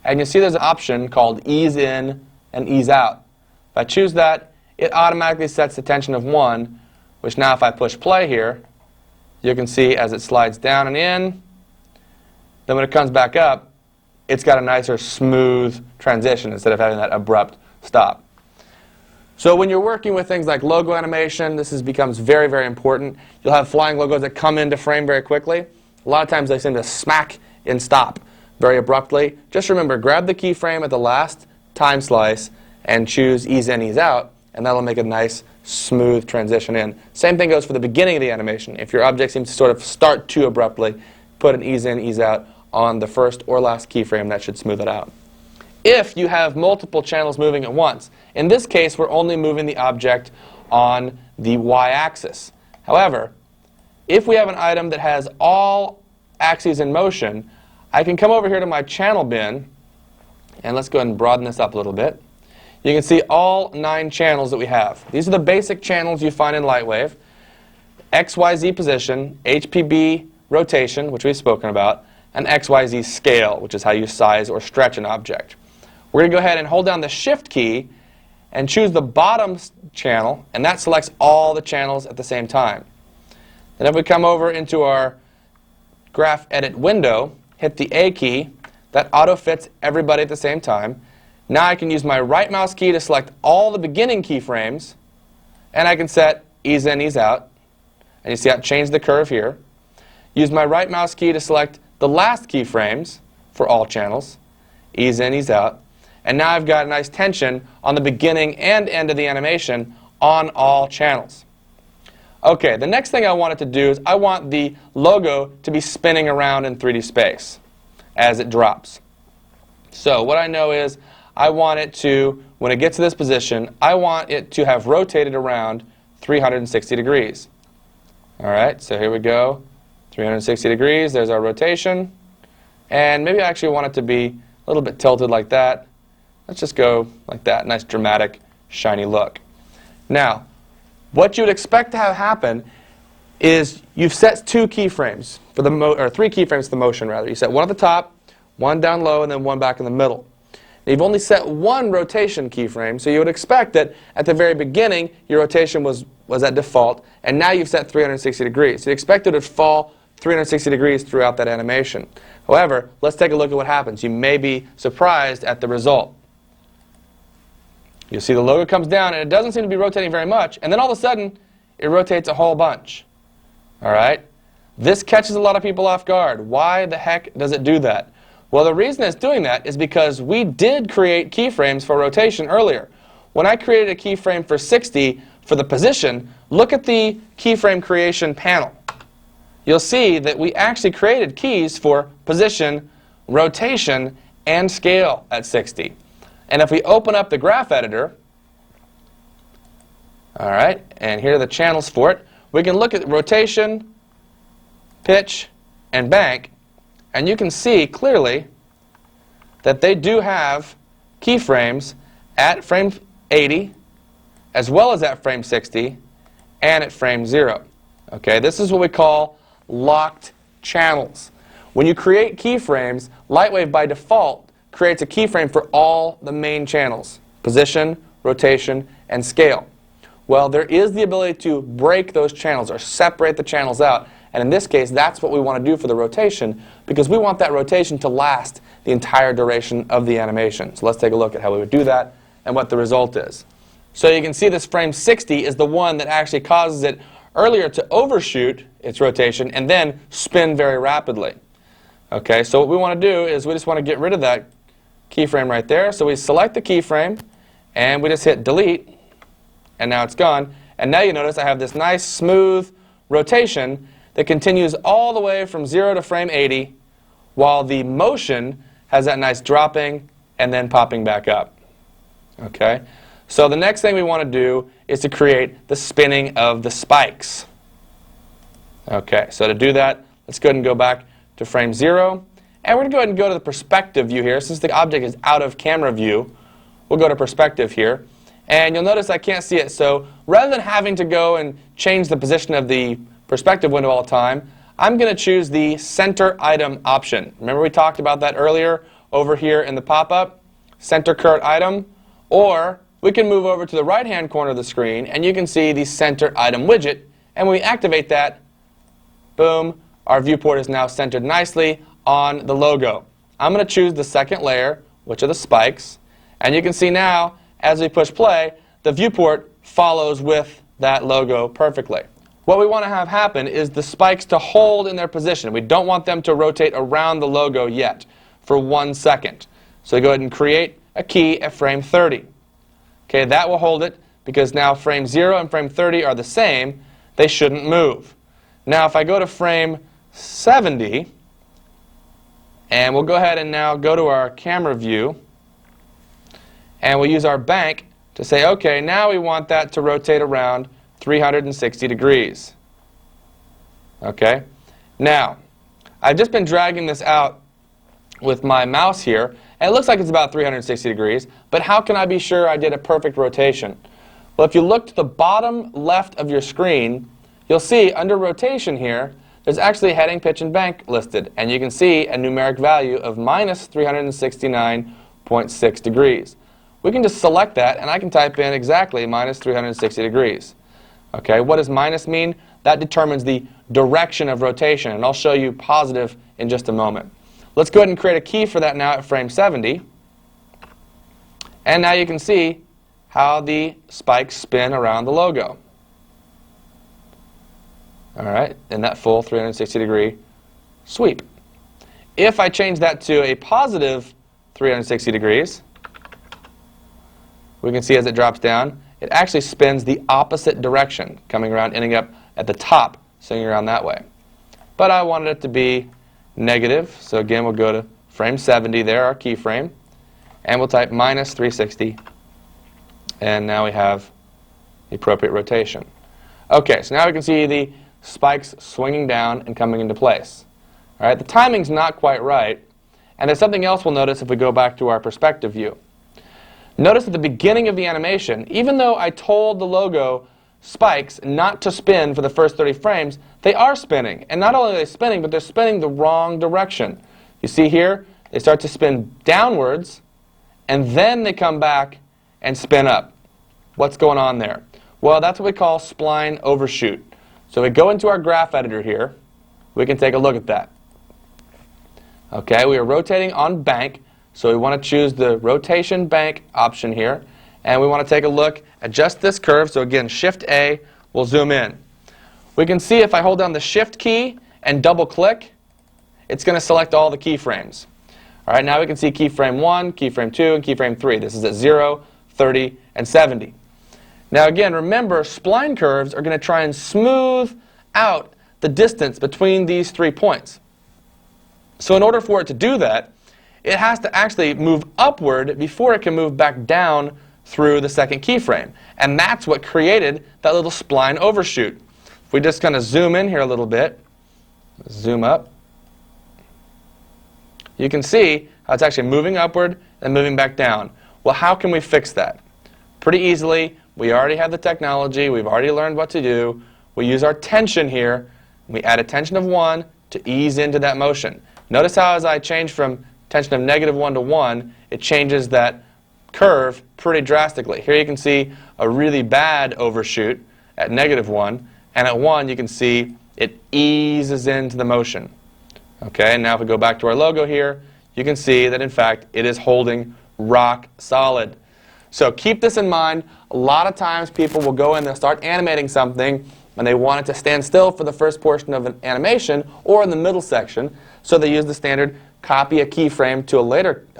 and you see there's an option called Ease In and Ease Out. If I choose that, it automatically sets the tension of 1, which now if I push play here, you can see as it slides down and in, then when it comes back up, it's got a nicer smooth transition instead of having that abrupt stop. So when you're working with things like logo animation, this becomes very, very important. You'll have flying logos that come into frame very quickly. A lot of times they seem to smack and stop very abruptly. Just remember, grab the keyframe at the last time slice and choose Ease In, Ease Out, and that'll make a nice, smooth transition in. Same thing goes for the beginning of the animation. If your object seems to sort of start too abruptly, put an Ease In, Ease Out on the first or last keyframe. That should smooth it out. If you have multiple channels moving at once, in this case, we're only moving the object on the y-axis. However, if we have an item that has all axes in motion, I can come over here to my channel bin, and let's go ahead and broaden this up a little bit. You can see all 9 channels that we have. These are the basic channels you find in LightWave. XYZ position, HPB rotation, which we've spoken about, and XYZ scale, which is how you size or stretch an object. We're going to go ahead and hold down the Shift key and choose the bottom channel, and that selects all the channels at the same time. Then if we come over into our Graph Edit window, hit the A key, that auto-fits everybody at the same time. Now I can use my right mouse key to select all the beginning keyframes, and I can set Ease In, Ease Out. And you see how it changed the curve here. Use my right mouse key to select the last keyframes for all channels, Ease In, Ease Out. And now I've got a nice tension on the beginning and end of the animation on all channels. Okay, the next thing I want it to do is I want the logo to be spinning around in 3D space as it drops. So what I know is I want it to, when it gets to this position, I want it to have rotated around 360 degrees. All right, so here we go, 360 degrees, there's our rotation. And maybe I actually want it to be a little bit tilted like that. Let's just go like that, nice dramatic, shiny look. Now, what you would expect to have happen is you've set 2 keyframes, for the or 3 keyframes for the motion rather. You set one at the top, one down low, and then one back in the middle. Now, you've only set 1 rotation keyframe, so you would expect that at the very beginning your rotation was at default, and now you've set 360 degrees. So you expect it to fall 360 degrees throughout that animation. However, let's take a look at what happens. You may be surprised at the result. You'll see the logo comes down, and it doesn't seem to be rotating very much, and then all of a sudden, it rotates a whole bunch. All right? This catches a lot of people off guard. Why the heck does it do that? Well, the reason it's doing that is because we did create keyframes for rotation earlier. when I created a keyframe for 60 for the position, look at the keyframe creation panel. You'll see that we actually created keys for position, rotation, and scale at 60. And if we open up the graph editor, all right, and here are the channels for it, we can look at rotation, pitch, and bank, and you can see clearly that they do have keyframes at frame 80, as well as at frame 60, and at frame 0. Okay, this is what we call locked channels. When you create keyframes, LightWave by default creates a keyframe for all the main channels: position, rotation, and scale. Well, there is the ability to break those channels or separate the channels out. And in this case, that's what we want to do for the rotation, because we want that rotation to last the entire duration of the animation. So let's take a look at how we would do that and what the result is. So you can see this frame 60 is the one that actually causes it earlier to overshoot its rotation and then spin very rapidly. Okay, so what we want to do is we just want to get rid of that keyframe right there. So we select the keyframe and we just hit delete, and now it's gone. And now you notice I have this nice smooth rotation that continues all the way from 0 to frame 80, while the motion has that nice dropping and then popping back up. Okay? So the next thing we want to do is to create the spinning of the spikes. Okay, so to do that, let's go ahead and go back to frame 0. And we're going to go ahead and go to the perspective view here. Since the object is out of camera view, we'll go to perspective here. And you'll notice I can't see it. So rather than having to go and change the position of the perspective window all the time, I'm going to choose the center item option. Remember we talked about that earlier over here in the pop-up? Center current item. Or we can move over to the right-hand corner of the screen, and you can see the center item widget. And when we activate that, boom, our viewport is now centered nicely on the logo. I'm going to choose the second layer, which are the spikes. And you can see now, as we push play, the viewport follows with that logo perfectly. What we want to have happen is the spikes to hold in their position. We don't want them to rotate around the logo yet for 1 second. So go ahead and create a key at frame 30. Okay, that will hold it because now frame 0 and frame 30 are the same. They shouldn't move. Now if I go to frame 70, and we'll go ahead and now go to our camera view, and we'll use our bank to say, okay, now we want that to rotate around 360 degrees. Okay? Now, I've just been dragging this out with my mouse here, and it looks like it's about 360 degrees, but how can I be sure I did a perfect rotation? Well, if you look to the bottom left of your screen, you'll see under rotation here, there's actually a heading, pitch, and bank listed, and you can see a numeric value of minus 369.6 degrees. We can just select that, and I can type in exactly minus 360 degrees. Okay, what does minus mean? That determines the direction of rotation, and I'll show you positive in just a moment. Let's go ahead and create a key for that now at frame 70. And now you can see how the spikes spin around the logo. All right, in that full 360 degree sweep. If I change that to a positive 360 degrees, we can see as it drops down, it actually spins the opposite direction, coming around, ending up at the top, swinging around that way. But I wanted it to be negative, so again we'll go to frame 70 there, our keyframe, and we'll type minus 360, and now we have the appropriate rotation. Okay, so now we can see the spikes swinging down and coming into place. All right, the timing's not quite right, and there's something else we'll notice if we go back to our perspective view. Notice at the beginning of the animation, even though I told the logo spikes not to spin for the first 30 frames, they are spinning. And not only are they spinning, but they're spinning the wrong direction. You see here, they start to spin downwards, and then they come back and spin up. What's going on there? Well, that's what we call spline overshoot. So if we go into our graph editor here, we can take a look at that. Okay, we are rotating on bank. So we want to choose the rotation bank option here, and we want to take a look at just this curve. So again, Shift A will zoom in. We can see if I hold down the Shift key and double click, it's going to select all the keyframes. All right, now we can see keyframe 1, keyframe 2, and keyframe 3. This is at 0, 30, and 70. Now again, remember, spline curves are going to try and smooth out the distance between these 3 points. So in order for it to do that, it has to actually move upward before it can move back down through the second keyframe. And that's what created that little spline overshoot. If we just kind of zoom in here a little bit, zoom up, you can see how it's actually moving upward and moving back down. Well, how can we fix that? Pretty easily. We already have the technology. We've already learned what to do. We use our tension here. We add a tension of 1 to ease into that motion. Notice how as I change from tension of -1 to 1, it changes that curve pretty drastically. Here you can see a really bad overshoot at -1, and at 1 you can see it eases into the motion. Okay, and now if we go back to our logo here, you can see that in fact it is holding rock solid. So keep this in mind. A lot of times people will go in and start animating something and they want it to stand still for the first portion of an animation or in the middle section, so they use the standard copy a keyframe to a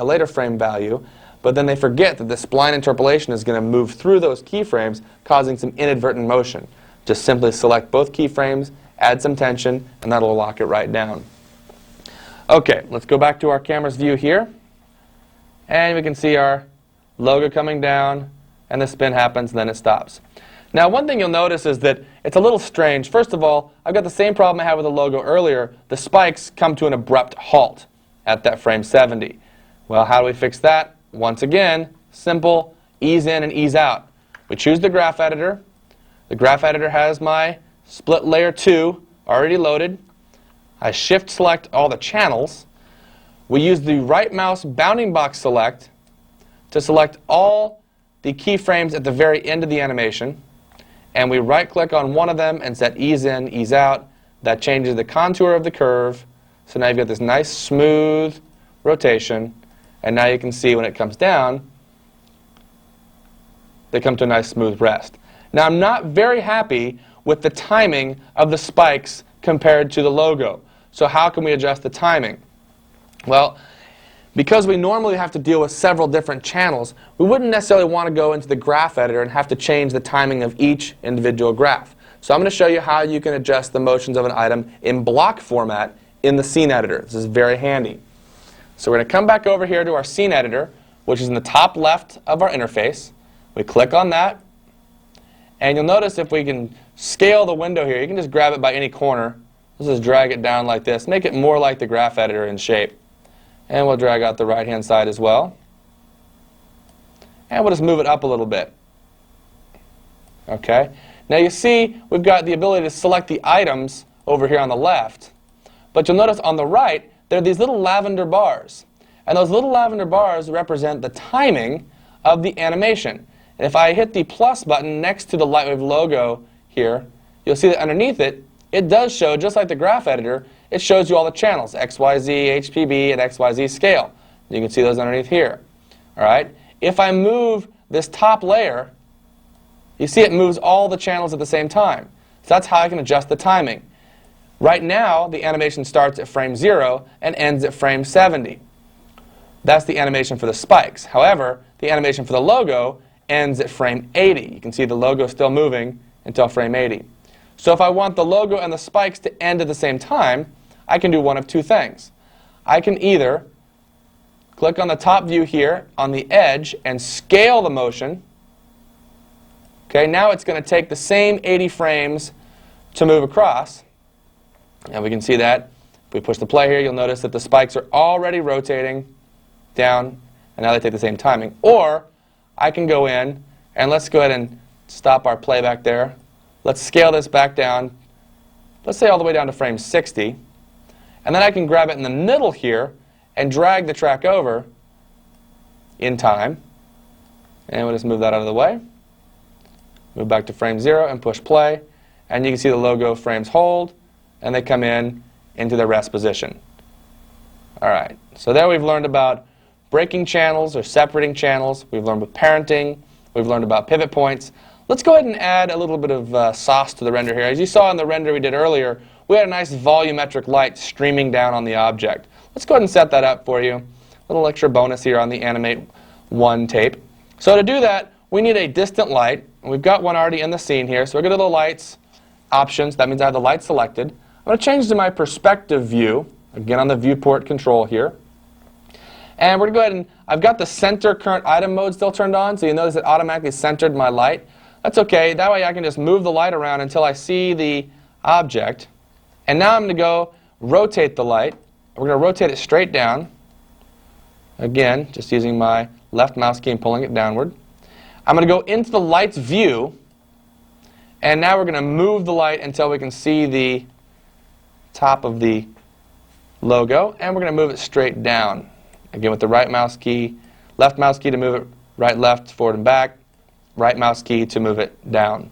later frame value, but then they forget that the spline interpolation is going to move through those keyframes, causing some inadvertent motion. Just simply select both keyframes, add some tension, and that'll lock it right down. Okay, let's go back to our camera's view here, and we can see our logo coming down, and the spin happens, and then it stops. Now, one thing you'll notice is that it's a little strange. First of all, I've got the same problem I had with the logo earlier. The spikes come to an abrupt halt at that frame 70. Well, how do we fix that? Once again, simple, ease in and ease out. We choose the graph editor. The graph editor has my split layer 2 already loaded. I shift select all the channels. We use the right mouse bounding box select to select all the keyframes at the very end of the animation. And we right click on one of them and set ease in, ease out. That changes the contour of the curve. So now you've got this nice smooth rotation. And now you can see when it comes down, they come to a nice smooth rest. Now I'm not very happy with the timing of the spikes compared to the logo. So how can we adjust the timing? Well, because we normally have to deal with several different channels, we wouldn't necessarily want to go into the graph editor and have to change the timing of each individual graph. So I'm going to show you how you can adjust the motions of an item in block format in the scene editor. This is very handy. So we're going to come back over here to our scene editor, which is in the top left of our interface. We click on that, and you'll notice if we can scale the window here, you can just grab it by any corner. Let's just drag it down like this, make it more like the graph editor in shape. And we'll drag out the right-hand side as well. And we'll just move it up a little bit. Okay. Now you see we've got the ability to select the items over here on the left. But you'll notice on the right, there are these little lavender bars. And those little lavender bars represent the timing of the animation. And if I hit the plus button next to the LightWave logo here, you'll see that underneath it, it does show, just like the graph editor, it shows you all the channels, XYZ, HPB, and XYZ scale. You can see those underneath here. All right? If I move this top layer, you see it moves all the channels at the same time. So that's how I can adjust the timing. Right now, the animation starts at frame 0 and ends at frame 70. That's the animation for the spikes. However, the animation for the logo ends at frame 80. You can see the logo still moving until frame 80. So if I want the logo and the spikes to end at the same time, I can do one of two things. I can either click on the top view here on the edge and scale the motion. Okay, now it's going to take the same 80 frames to move across. And we can see that. If we push the play here, you'll notice that the spikes are already rotating down, and now they take the same timing. Or I can go in, and let's go ahead and stop our playback there. Let's scale this back down, let's say all the way down to frame 60. And then I can grab it in the middle here and drag the track over in time. And we'll just move that out of the way. Move back to frame 0 and push play. And you can see the logo frames hold, and they come in into their rest position. All right, so there we've learned about breaking channels or separating channels. We've learned about parenting. We've learned about pivot points. Let's go ahead and add a little bit of sauce to the render here. As you saw in the render we did earlier, we had a nice volumetric light streaming down on the object. Let's go ahead and set that up for you. A little extra bonus here on the Animate One tape. So to do that, we need a distant light. And we've got one already in the scene here. So we go to the lights, options. That means I have the light selected. I'm going to change to my perspective view, again on the viewport control here. And we're going to go ahead and, I've got the center current item mode still turned on, so you notice it automatically centered my light. That's okay. That way I can just move the light around until I see the object. And now I'm going to go rotate the light. We're going to rotate it straight down. Again, just using my left mouse key and pulling it downward. I'm going to go into the light's view. And now we're going to move the light until we can see the top of the logo. And we're going to move it straight down. Again, with the right mouse key, left mouse key to move it right, left, forward, and back. Right mouse key to move it down.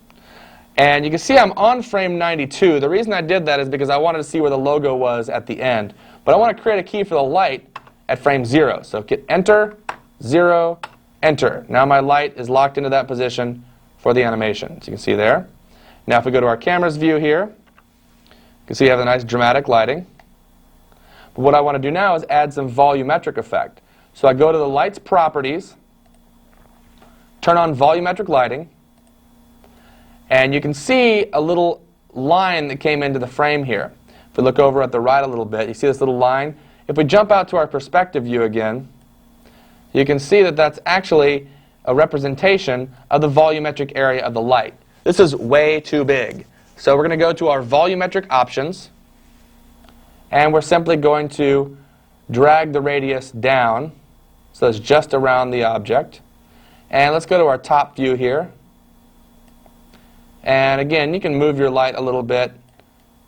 And you can see I'm on frame 92. The reason I did that is because I wanted to see where the logo was at the end. But I want to create a key for the light at frame 0. So hit Enter, 0, Enter. Now my light is locked into that position for the animation. So you can see there. Now if we go to our camera's view here, you can see you have the nice dramatic lighting. But what I want to do now is add some volumetric effect. So I go to the light's properties, turn on volumetric lighting, and you can see a little line that came into the frame here. If we look over at the right a little bit, you see this little line. If we jump out to our perspective view again, you can see that that's actually a representation of the volumetric area of the light. This is way too big. So we're going to go to our volumetric options, and we're simply going to drag the radius down so it's just around the object. And let's go to our top view here. And again, you can move your light a little bit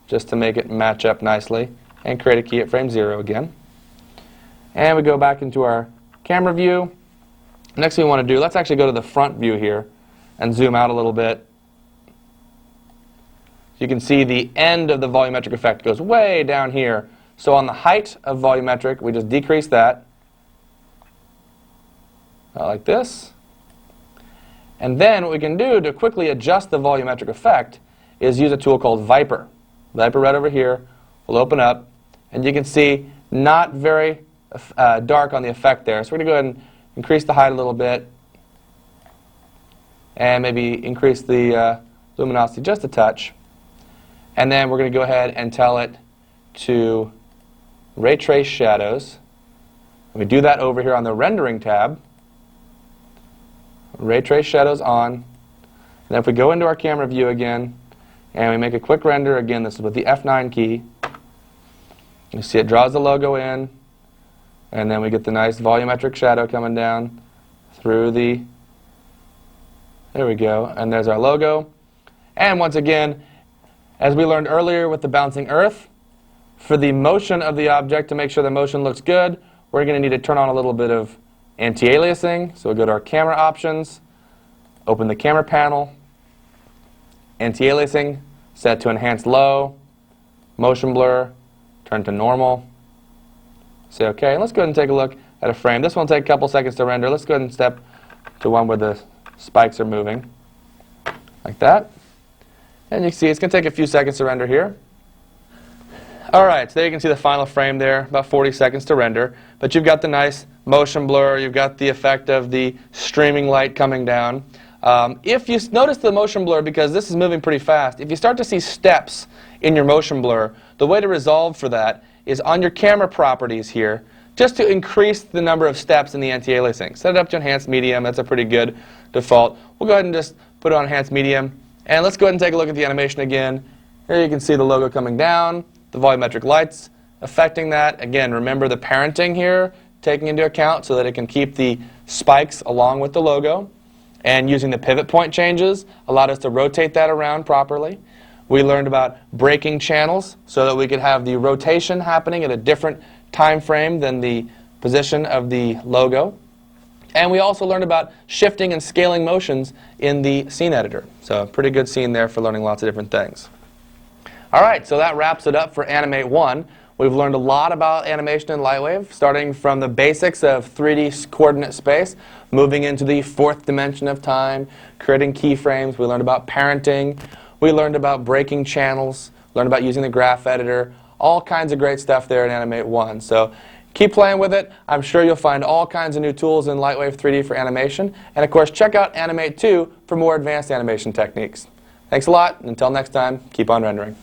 just to make it match up nicely, and create a key at frame 0 again. And we go back into our camera view. Next thing we want to do, let's actually go to the front view here and zoom out a little bit. You can see the end of the volumetric effect goes way down here. So on the height of volumetric, we just decrease that, like this. And then what we can do to quickly adjust the volumetric effect is use a tool called Viper. Viper right over here will open up, and you can see not very dark on the effect there. So we're going to go ahead and increase the height a little bit, and maybe increase the luminosity just a touch. And then we're going to go ahead and tell it to ray trace shadows. And we do that over here on the rendering tab. Ray trace shadows on. And then if we go into our camera view again and we make a quick render, again this is with the F9 key, you see it draws the logo in, and then we get the nice volumetric shadow coming down through the, there we go, and there's our logo. And once again, as we learned earlier with the bouncing earth, for the motion of the object, to make sure the motion looks good, we're going to need to turn on a little bit of anti-aliasing. So we'll go to our camera options, open the camera panel, anti-aliasing, set to enhanced low, motion blur, turn to normal. Say OK. And let's go ahead and take a look at a frame. This one will take a couple seconds to render. Let's go ahead and step to one where the spikes are moving, like that. And you can see it's going to take a few seconds to render here. All right, so there you can see the final frame there, about 40 seconds to render. But you've got the nice motion blur. You've got the effect of the streaming light coming down. If you notice the motion blur, because this is moving pretty fast, if you start to see steps in your motion blur, the way to resolve for that is on your camera properties here, just to increase the number of steps in the anti-aliasing. Set it up to enhanced medium. That's a pretty good default. We'll go ahead and just put it on enhanced medium. And let's go ahead and take a look at the animation again. Here you can see the logo coming down, the volumetric lights affecting that. Again, remember the parenting here, taking into account so that it can keep the spikes along with the logo. And using the pivot point changes allowed us to rotate that around properly. We learned about breaking channels so that we could have the rotation happening at a different time frame than the position of the logo. And we also learned about shifting and scaling motions in the scene editor. So pretty good scene there for learning lots of different things. All right, so that wraps it up for Animate One. We've learned a lot about animation in LightWave, starting from the basics of 3D coordinate space, moving into the fourth dimension of time, creating keyframes. We learned about parenting. We learned about breaking channels, learned about using the graph editor, all kinds of great stuff there in Animate One. So Keep playing with it. I'm sure you'll find all kinds of new tools in LightWave 3D for animation. And of course, check out Animate 2 for more advanced animation techniques. Thanks a lot, and until next time, keep on rendering.